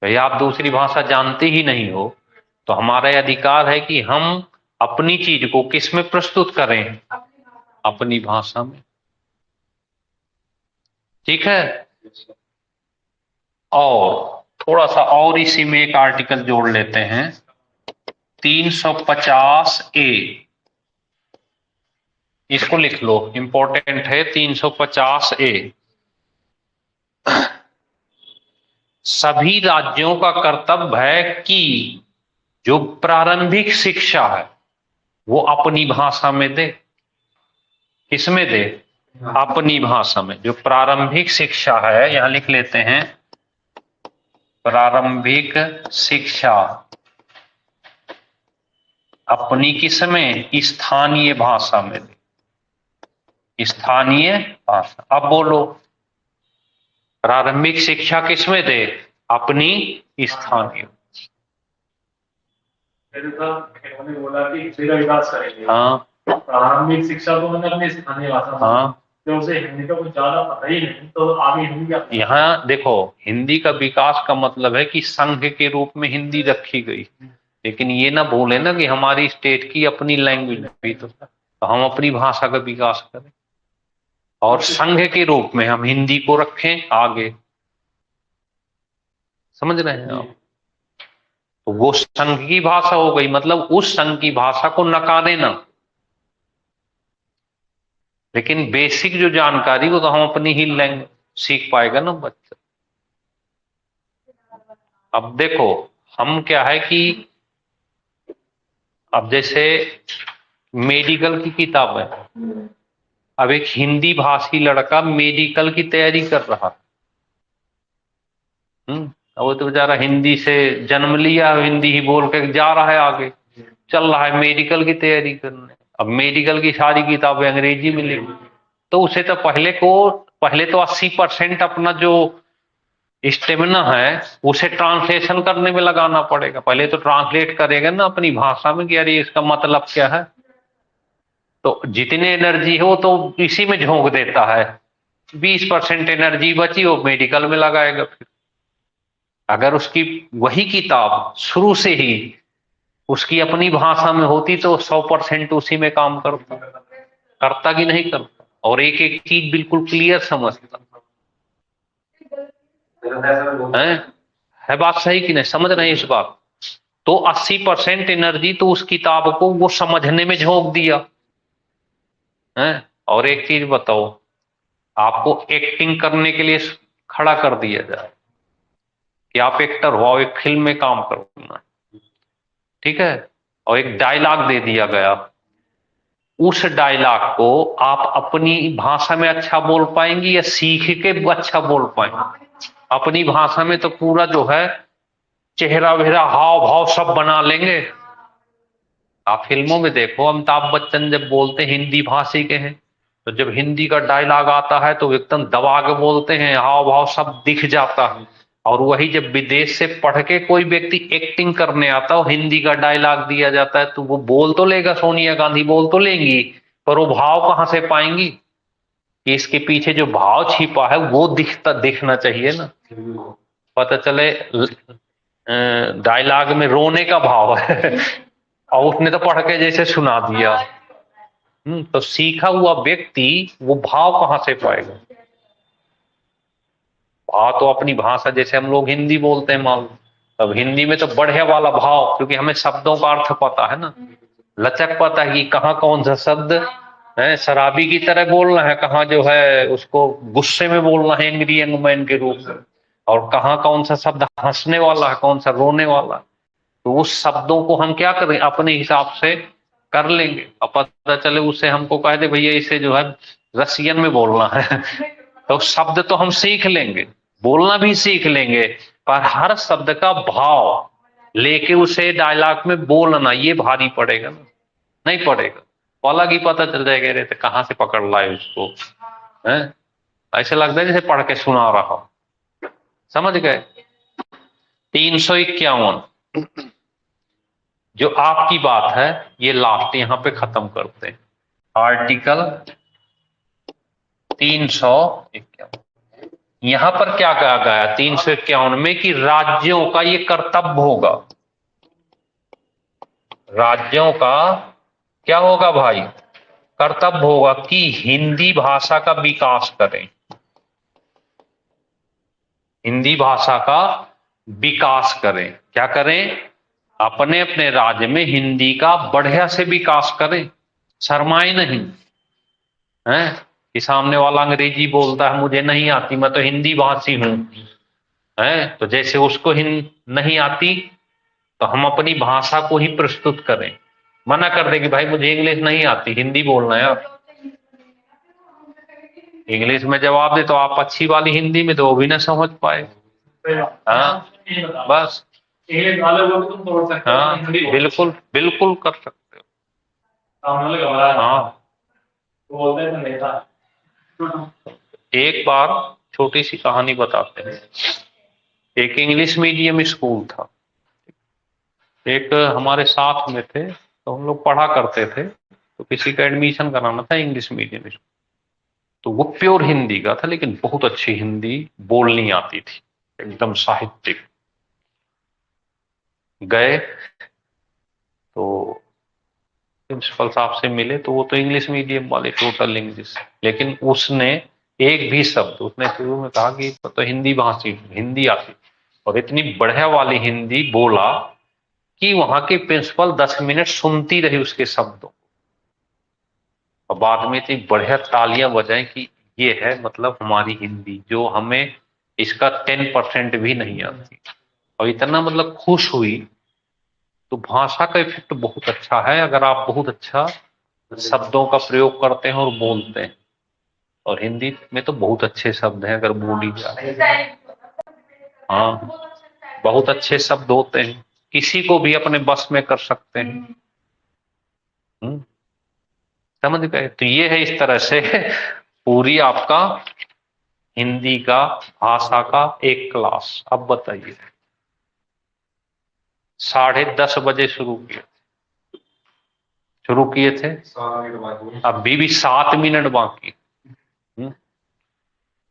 भाई आप दूसरी भाषा जानते ही नहीं हो, तो हमारा यह अधिकार है कि हम अपनी चीज को किस में प्रस्तुत करें, अपनी भाषा में। ठीक है, और थोड़ा सा और इसी में एक आर्टिकल जोड़ लेते हैं, 350A, इसको लिख लो, इंपॉर्टेंट है 350A। सभी राज्यों का कर्तव्य है कि जो प्रारंभिक शिक्षा है वो अपनी भाषा में दे। किसमें दे? अपनी भाषा में। जो प्रारंभिक शिक्षा है, यहां लिख लेते हैं, प्रारंभिक शिक्षा अपनी किसमें? स्थानीय भाषा में दे। स्थानीय भाषा। अब बोलो, प्रारंभिक शिक्षा किसमें दे? अपनी स्थानीय। उन्होंने बोला कि हिंदी का विकास करेंगे। हाँ प्रारंभिक शिक्षा को मतलब अपनी स्थानीय भाषा में, हाँ, जो उसे हिंदी का कुछ ज्यादा पता ही नहीं, तो आगे हिंदी का। यहाँ देखो, हिंदी का विकास का मतलब है कि संघ के रूप में हिंदी रखी गई, लेकिन ये ना भूले ना कि हमारी स्टेट की अपनी लैंग्वेज भी तो हम अपनी भाषा का विकास करें, और संघ के रूप में हम हिंदी को रखें आगे। समझ रहे हैं आप? तो वो संघ की भाषा हो गई, मतलब उस संघ की भाषा को नकारे ना, लेकिन बेसिक जो जानकारी वो तो हम अपनी ही लैंग्वेज सीख पाएगा ना बच्चा। अब देखो, हम क्या है कि अब जैसे मेडिकल की किताब है, अब एक हिंदी भाषी लड़का मेडिकल की तैयारी कर रहा है, अब वो तो बेचारा हिंदी से जन्म लिया, हिंदी ही बोल के जा रहा है, आगे चल रहा है मेडिकल की तैयारी करने। अब मेडिकल की सारी किताबें अंग्रेजी में लिखी, तो उसे तो पहले तो 80% अपना जो स्टेमिना है उसे ट्रांसलेशन करने में लगाना पड़ेगा। पहले तो ट्रांसलेट करेगा ना अपनी भाषा में कि अरे इसका मतलब क्या है, तो जितनी एनर्जी है वो तो इसी में झोंक देता है। 20% एनर्जी बची वो मेडिकल में लगाएगा। फिर अगर उसकी वही किताब शुरू से ही उसकी अपनी भाषा में होती तो 100% उसी में काम करता कि नहीं करता, और एक एक चीज बिल्कुल क्लियर समझता है बात सही कि नहीं, समझ रहे हैं इस बात। तो 80% एनर्जी तो उस किताब को वो समझने में झोंक दिया है। और एक चीज बताओ, आपको एक्टिंग करने के लिए खड़ा कर दिया जाए कि आप एक्टर हो, एक फिल्म में काम करना, ठीक है, और एक डायलॉग दे दिया गया, उस डायलॉग को आप अपनी भाषा में अच्छा बोल पाएंगे या सीख के अच्छा बोल पाएंगे? अपनी भाषा में तो पूरा जो है चेहरा वेहरा हाव भाव सब बना लेंगे। आप फिल्मों में देखो, अमिताभ बच्चन जब बोलते हैं, हिंदी भाषी के हैं, तो जब हिंदी का डायलॉग आता है तो एकदम दबा के बोलते हैं, हाव भाव सब दिख जाता है। और वही जब विदेश से पढ़ के कोई व्यक्ति एक्टिंग करने आता है, हिंदी का डायलॉग दिया जाता है, तो वो बोल तो लेगा, सोनिया गांधी बोल तो लेंगी, पर वो भाव कहां से पाएंगी कि इसके पीछे जो भाव छिपा है वो दिखना चाहिए ना। पता चले डायलॉग में रोने का भाव है और उसने तो पढ़ के जैसे सुना दिया। तो सीखा हुआ व्यक्ति वो भाव कहां से पाएगा? भाव तो अपनी भाषा, जैसे हम लोग हिंदी बोलते हैं मान लो, अब हिंदी में तो बढ़िया वाला भाव, क्योंकि हमें शब्दों का अर्थ पता है ना, लचक पता है कि कहाँ कौन सा शब्द है शराबी की तरह बोलना है, कहाँ जो है उसको गुस्से में बोलना है एंग्री यंग मैन के रूप में, और कहाँ कौन सा शब्द हंसने वाला है, कौन सा रोने वाला। तो उस शब्दों को हम क्या करें, अपने हिसाब से कर लेंगे। अब पता चले उसे हमको कह दे भैया इसे जो है रसियन में बोलना है तो शब्द तो हम सीख लेंगे, बोलना भी सीख लेंगे, पर हर शब्द का भाव लेके उसे डायलॉग में बोलना ये भारी पड़ेगा ना, नहीं पड़ेगा। तो अलग ही पता चल जाएगा, रे तो कहाँ से पकड़ लाए उसको, है ऐसे लगता है जैसे पढ़ के सुना रहा हो। समझ गए? 351 जो आपकी बात है ये लास्ट यहां पे खत्म करते हैं। आर्टिकल 351 यहां पर क्या कहा गया 351 में कि राज्यों का ये कर्तव्य होगा, राज्यों का क्या होगा भाई, कर्तव्य होगा कि हिंदी भाषा का विकास करें, हिंदी भाषा का विकास करें। क्या करें? अपने अपने राज्य में हिंदी का बढ़िया से विकास करें, शर्माए नहीं है कि सामने वाला अंग्रेजी बोलता है मुझे नहीं आती, मैं तो हिंदी भाषी हूं, है तो जैसे उसको नहीं आती तो हम अपनी भाषा को ही प्रस्तुत करें। मना कर दे कि भाई मुझे इंग्लिश नहीं आती, हिंदी बोलना है यार, इंग्लिश में जवाब दे तो आप अच्छी वाली हिंदी में तो वो भी ना समझ पाए। हाँ बस, हाँ बिल्कुल बिल्कुल कर सकते हो। हाँ एक बार छोटी सी कहानी बताते हैं। एक इंग्लिश मीडियम स्कूल था, एक हमारे साथ में थे, तो हम लोग पढ़ा करते थे, तो किसी का एडमिशन कराना था इंग्लिश मीडियम स्कूल। तो वो प्योर हिंदी का था, लेकिन बहुत अच्छी हिंदी बोलनी आती थी, एकदम साहित्यिक। गए तो प्रिंसिपल साहब से मिले, तो वो तो इंग्लिश मीडियम वाले, टोटल इंग्लिश, लेकिन उसने एक भी शब्द, उसने शुरू में कहा कि तो हिंदी भाषी, हिंदी आती, और इतनी बढ़िया वाली हिंदी बोला कि वहां के प्रिंसिपल 10 मिनट सुनती रही उसके शब्दों, और बाद में इतनी बढ़िया तालियां बजाएं कि ये है मतलब हमारी हिंदी, जो हमें इसका 10% भी नहीं आती, और इतना मतलब खुश हुई। तो भाषा का इफेक्ट बहुत अच्छा है, अगर आप बहुत अच्छा शब्दों का प्रयोग करते हैं और बोलते हैं, और हिंदी में तो बहुत अच्छे शब्द हैं अगर बोली जाए। हाँ बहुत अच्छे शब्द होते हैं, किसी को भी अपने बस में कर सकते हैं। समझ गए? तो ये है इस तरह से पूरी आपका हिंदी का भाषा का एक क्लास। अब बताइए, 10:30 बजे शुरू किए थे, अभी भी 7 मिनट बाकी।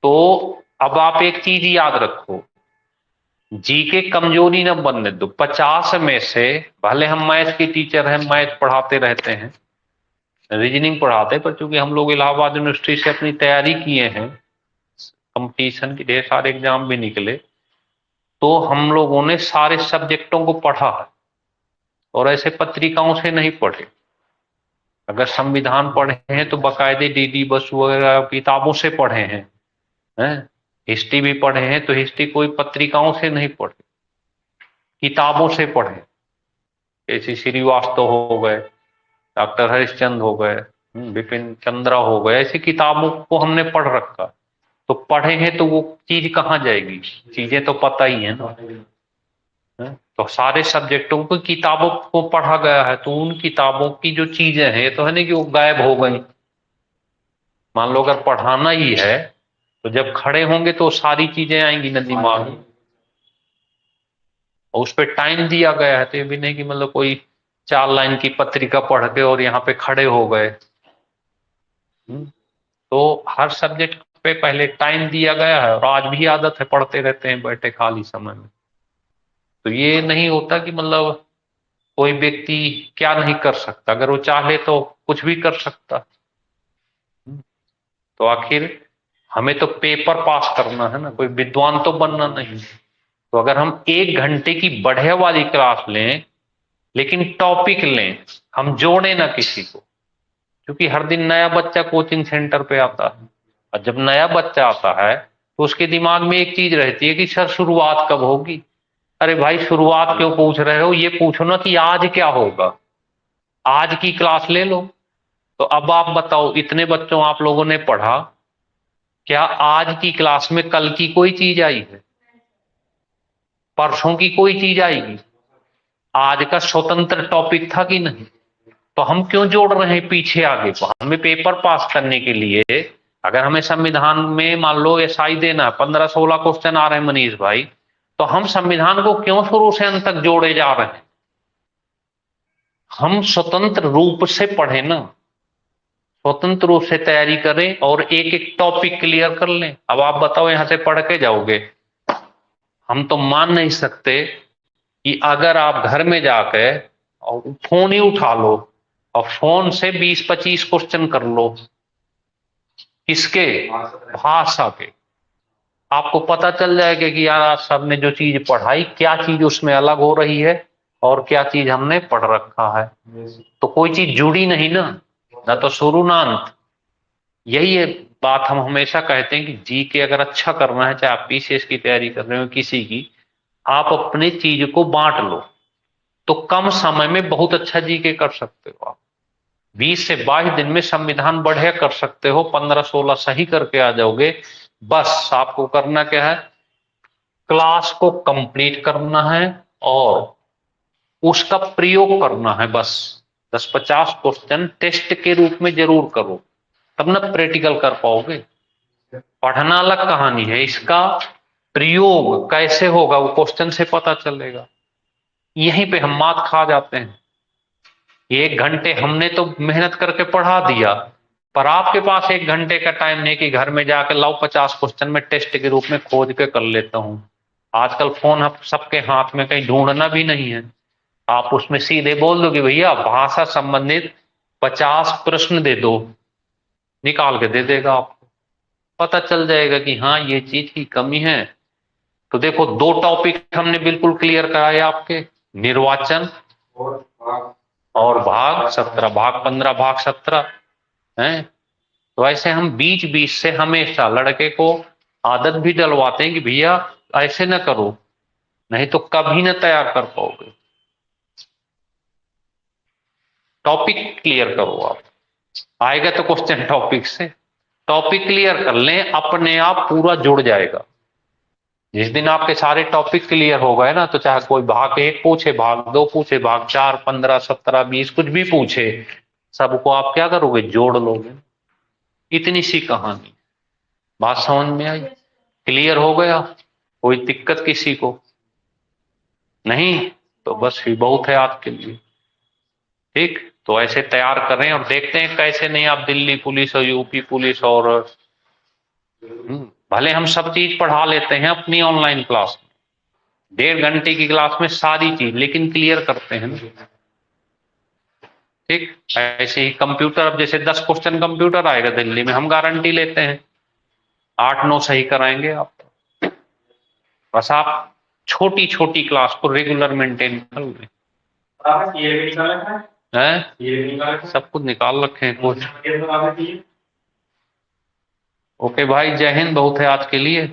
तो अब आप एक चीज याद रखो, जी के कमजोरी न बनने दो। 50 में से, भले हम मैथ की टीचर हैं, मैथ पढ़ाते रहते हैं, रीजनिंग पढ़ाते हैं, पर चूंकि हम लोग इलाहाबाद यूनिवर्सिटी से अपनी तैयारी किए हैं, कंपटीशन के ढेर सारे एग्जाम भी निकले, तो हम लोगों ने सारे सब्जेक्टों को पढ़ा है और ऐसे पत्रिकाओं से नहीं पढ़े। अगर संविधान पढ़े हैं तो बाकायदे डीडी बसु वगैरह किताबों से पढ़े हैं। हिस्ट्री भी पढ़े हैं तो हिस्ट्री कोई पत्रिकाओं से नहीं पढ़े, किताबों से पढ़े। जैसे श्रीवास्तव हो गए, डॉक्टर हरिश्चंद्र हो गए, विपिन चंद्रा हो गए, ऐसी किताबों को हमने पढ़ रखा। तो पढ़े हैं तो वो चीज कहाँ जाएगी, चीजें तो पता ही है ना। तो सारे सब्जेक्टों को किताबों को पढ़ा गया है, तो उन किताबों की जो चीजें हैं, ये तो है नहीं कि वो गायब हो गई। मान लो अगर पढ़ाना ही है तो जब खड़े होंगे तो सारी चीजें आएंगी ना दिमाग में, और उस पर टाइम दिया गया है। तो ये भी नहीं कि मतलब कोई 4 लाइन की पत्रिका पढ़ के और यहाँ पे खड़े हो गए। तो हर सब्जेक्ट पे पहले टाइम दिया गया है, और आज भी आदत है, पढ़ते रहते हैं बैठे खाली समय में। तो ये नहीं होता कि मतलब कोई व्यक्ति क्या नहीं कर सकता, अगर वो चाहे तो कुछ भी कर सकता। तो आखिर हमें तो पेपर पास करना है ना, कोई विद्वान तो बनना नहीं। तो अगर हम 1 घंटे की बढ़िया वाली क्लास लें, लेकिन टॉपिक लें, हम जोड़े ना किसी को, क्योंकि हर दिन नया बच्चा कोचिंग सेंटर पे आता है, और जब नया बच्चा आता है तो उसके दिमाग में एक चीज रहती है कि सर शुरुआत कब होगी। अरे भाई शुरुआत क्यों पूछ रहे हो, ये पूछो ना कि आज क्या होगा, आज की क्लास ले लो। तो अब आप बताओ, इतने बच्चों आप लोगों ने पढ़ा, क्या आज की क्लास में कल की कोई चीज आई है, परसों की कोई चीज आएगी? आज का स्वतंत्र टॉपिक था कि नहीं? तो हम क्यों जोड़ रहे हैं पीछे आगे को? हमें पेपर पास करने के लिए, अगर हमें संविधान में मान लो एसआई देना, 15-16 क्वेश्चन आ रहे हैं मनीष भाई, तो हम संविधान को क्यों शुरू से अंत तक जोड़े जा रहे हैं? हम स्वतंत्र रूप से पढ़े ना, स्वतंत्र रूप से तैयारी करें और एक एक टॉपिक क्लियर कर लें। अब आप बताओ, यहां से पढ़ के जाओगे, हम तो मान नहीं सकते कि अगर आप घर में जाके और फोन ही उठा लो और फोन से 20-25 क्वेश्चन कर लो, किसके? भाषा के। आपको पता चल जाएगा कि यार आज सब ने जो चीज पढ़ाई, क्या चीज उसमें अलग हो रही है और क्या चीज हमने पढ़ रखा है। तो कोई चीज जुड़ी नहीं ना तो शुरू ना अंत। यही है बात हम हमेशा कहते हैं कि जी के अगर अच्छा करना है, चाहे आप पीसीएस की तैयारी कर रहे हो किसी की, आप अपने चीज को बांट लो, तो कम समय में बहुत अच्छा जीके कर सकते हो। आप 20 से 22 दिन में संविधान बढ़िया कर सकते हो, 15-16 सही करके आ जाओगे। बस आपको करना क्या है, क्लास को कंप्लीट करना है और उसका प्रयोग करना है। बस 10-50 क्वेश्चन टेस्ट के रूप में जरूर करो, तब ना प्रैक्टिकल कर पाओगे। पढ़ना अलग कहानी है, इसका प्रयोग कैसे होगा वो क्वेश्चन से पता चलेगा। यहीं पे हम मात खा जाते हैं। 1 घंटे हमने तो मेहनत करके पढ़ा दिया, पर आपके पास 1 घंटे का टाइम नहीं कि घर में जाकर लाओ 50 क्वेश्चन में टेस्ट के रूप में खोज के कर लेता हूं। आजकल फोन सबके हाथ में, कहीं ढूंढना भी नहीं है, आप उसमें सीधे बोल दो कि भैया भाषा संबंधित 50 प्रश्न दे दो, निकाल के दे देगा। आपको पता चल जाएगा कि हाँ ये चीज की कमी है। तो देखो 2 टॉपिक हमने बिल्कुल क्लियर कराए आपके, निर्वाचन और भाग 17, भाग 15, भाग 17 है। तो ऐसे हम बीच बीच से हमेशा लड़के को आदत भी डलवाते हैं कि भैया ऐसे ना करो, नहीं तो कभी ना तैयार कर पाओगे। टॉपिक क्लियर करो, आप आएगा तो क्वेश्चन टॉपिक से, टॉपिक क्लियर कर लें, अपने आप पूरा जुड़ जाएगा। जिस दिन आपके सारे टॉपिक क्लियर हो गए ना, तो चाहे कोई भाग 1 पूछे, भाग 2 पूछे, भाग 4, 15, 17, 20 कुछ भी पूछे, सबको आप क्या करोगे, जोड़ लोगे। इतनी सी कहानी, बात समझ में आई, क्लियर हो गया, कोई दिक्कत किसी को नहीं, तो बस ही बहुत है आपके लिए। ठीक, तो ऐसे तैयार करें और देखते हैं कैसे नहीं आप दिल्ली पुलिस और यूपी पुलिस और भले हम सब चीज पढ़ा लेते हैं अपनी ऑनलाइन क्लास में, 1.5 घंटे की क्लास में सारी चीज, लेकिन क्लियर करते हैं ना। ठीक, ऐसे ही कंप्यूटर, अब जैसे 10 क्वेश्चन कंप्यूटर आएगा दिल्ली में, हम गारंटी लेते हैं 8-9 सही कराएंगे आप। बस आप छोटी छोटी क्लास को रेगुलर मेंटेन कर लें। ये भी निकाला है, हैं, ये भी निकाला है, सब कुछ निकाल रखे हैं कुछ। ये तो आपने किया। ओके भाई, जय हिंद, बहुत है आज के लिए।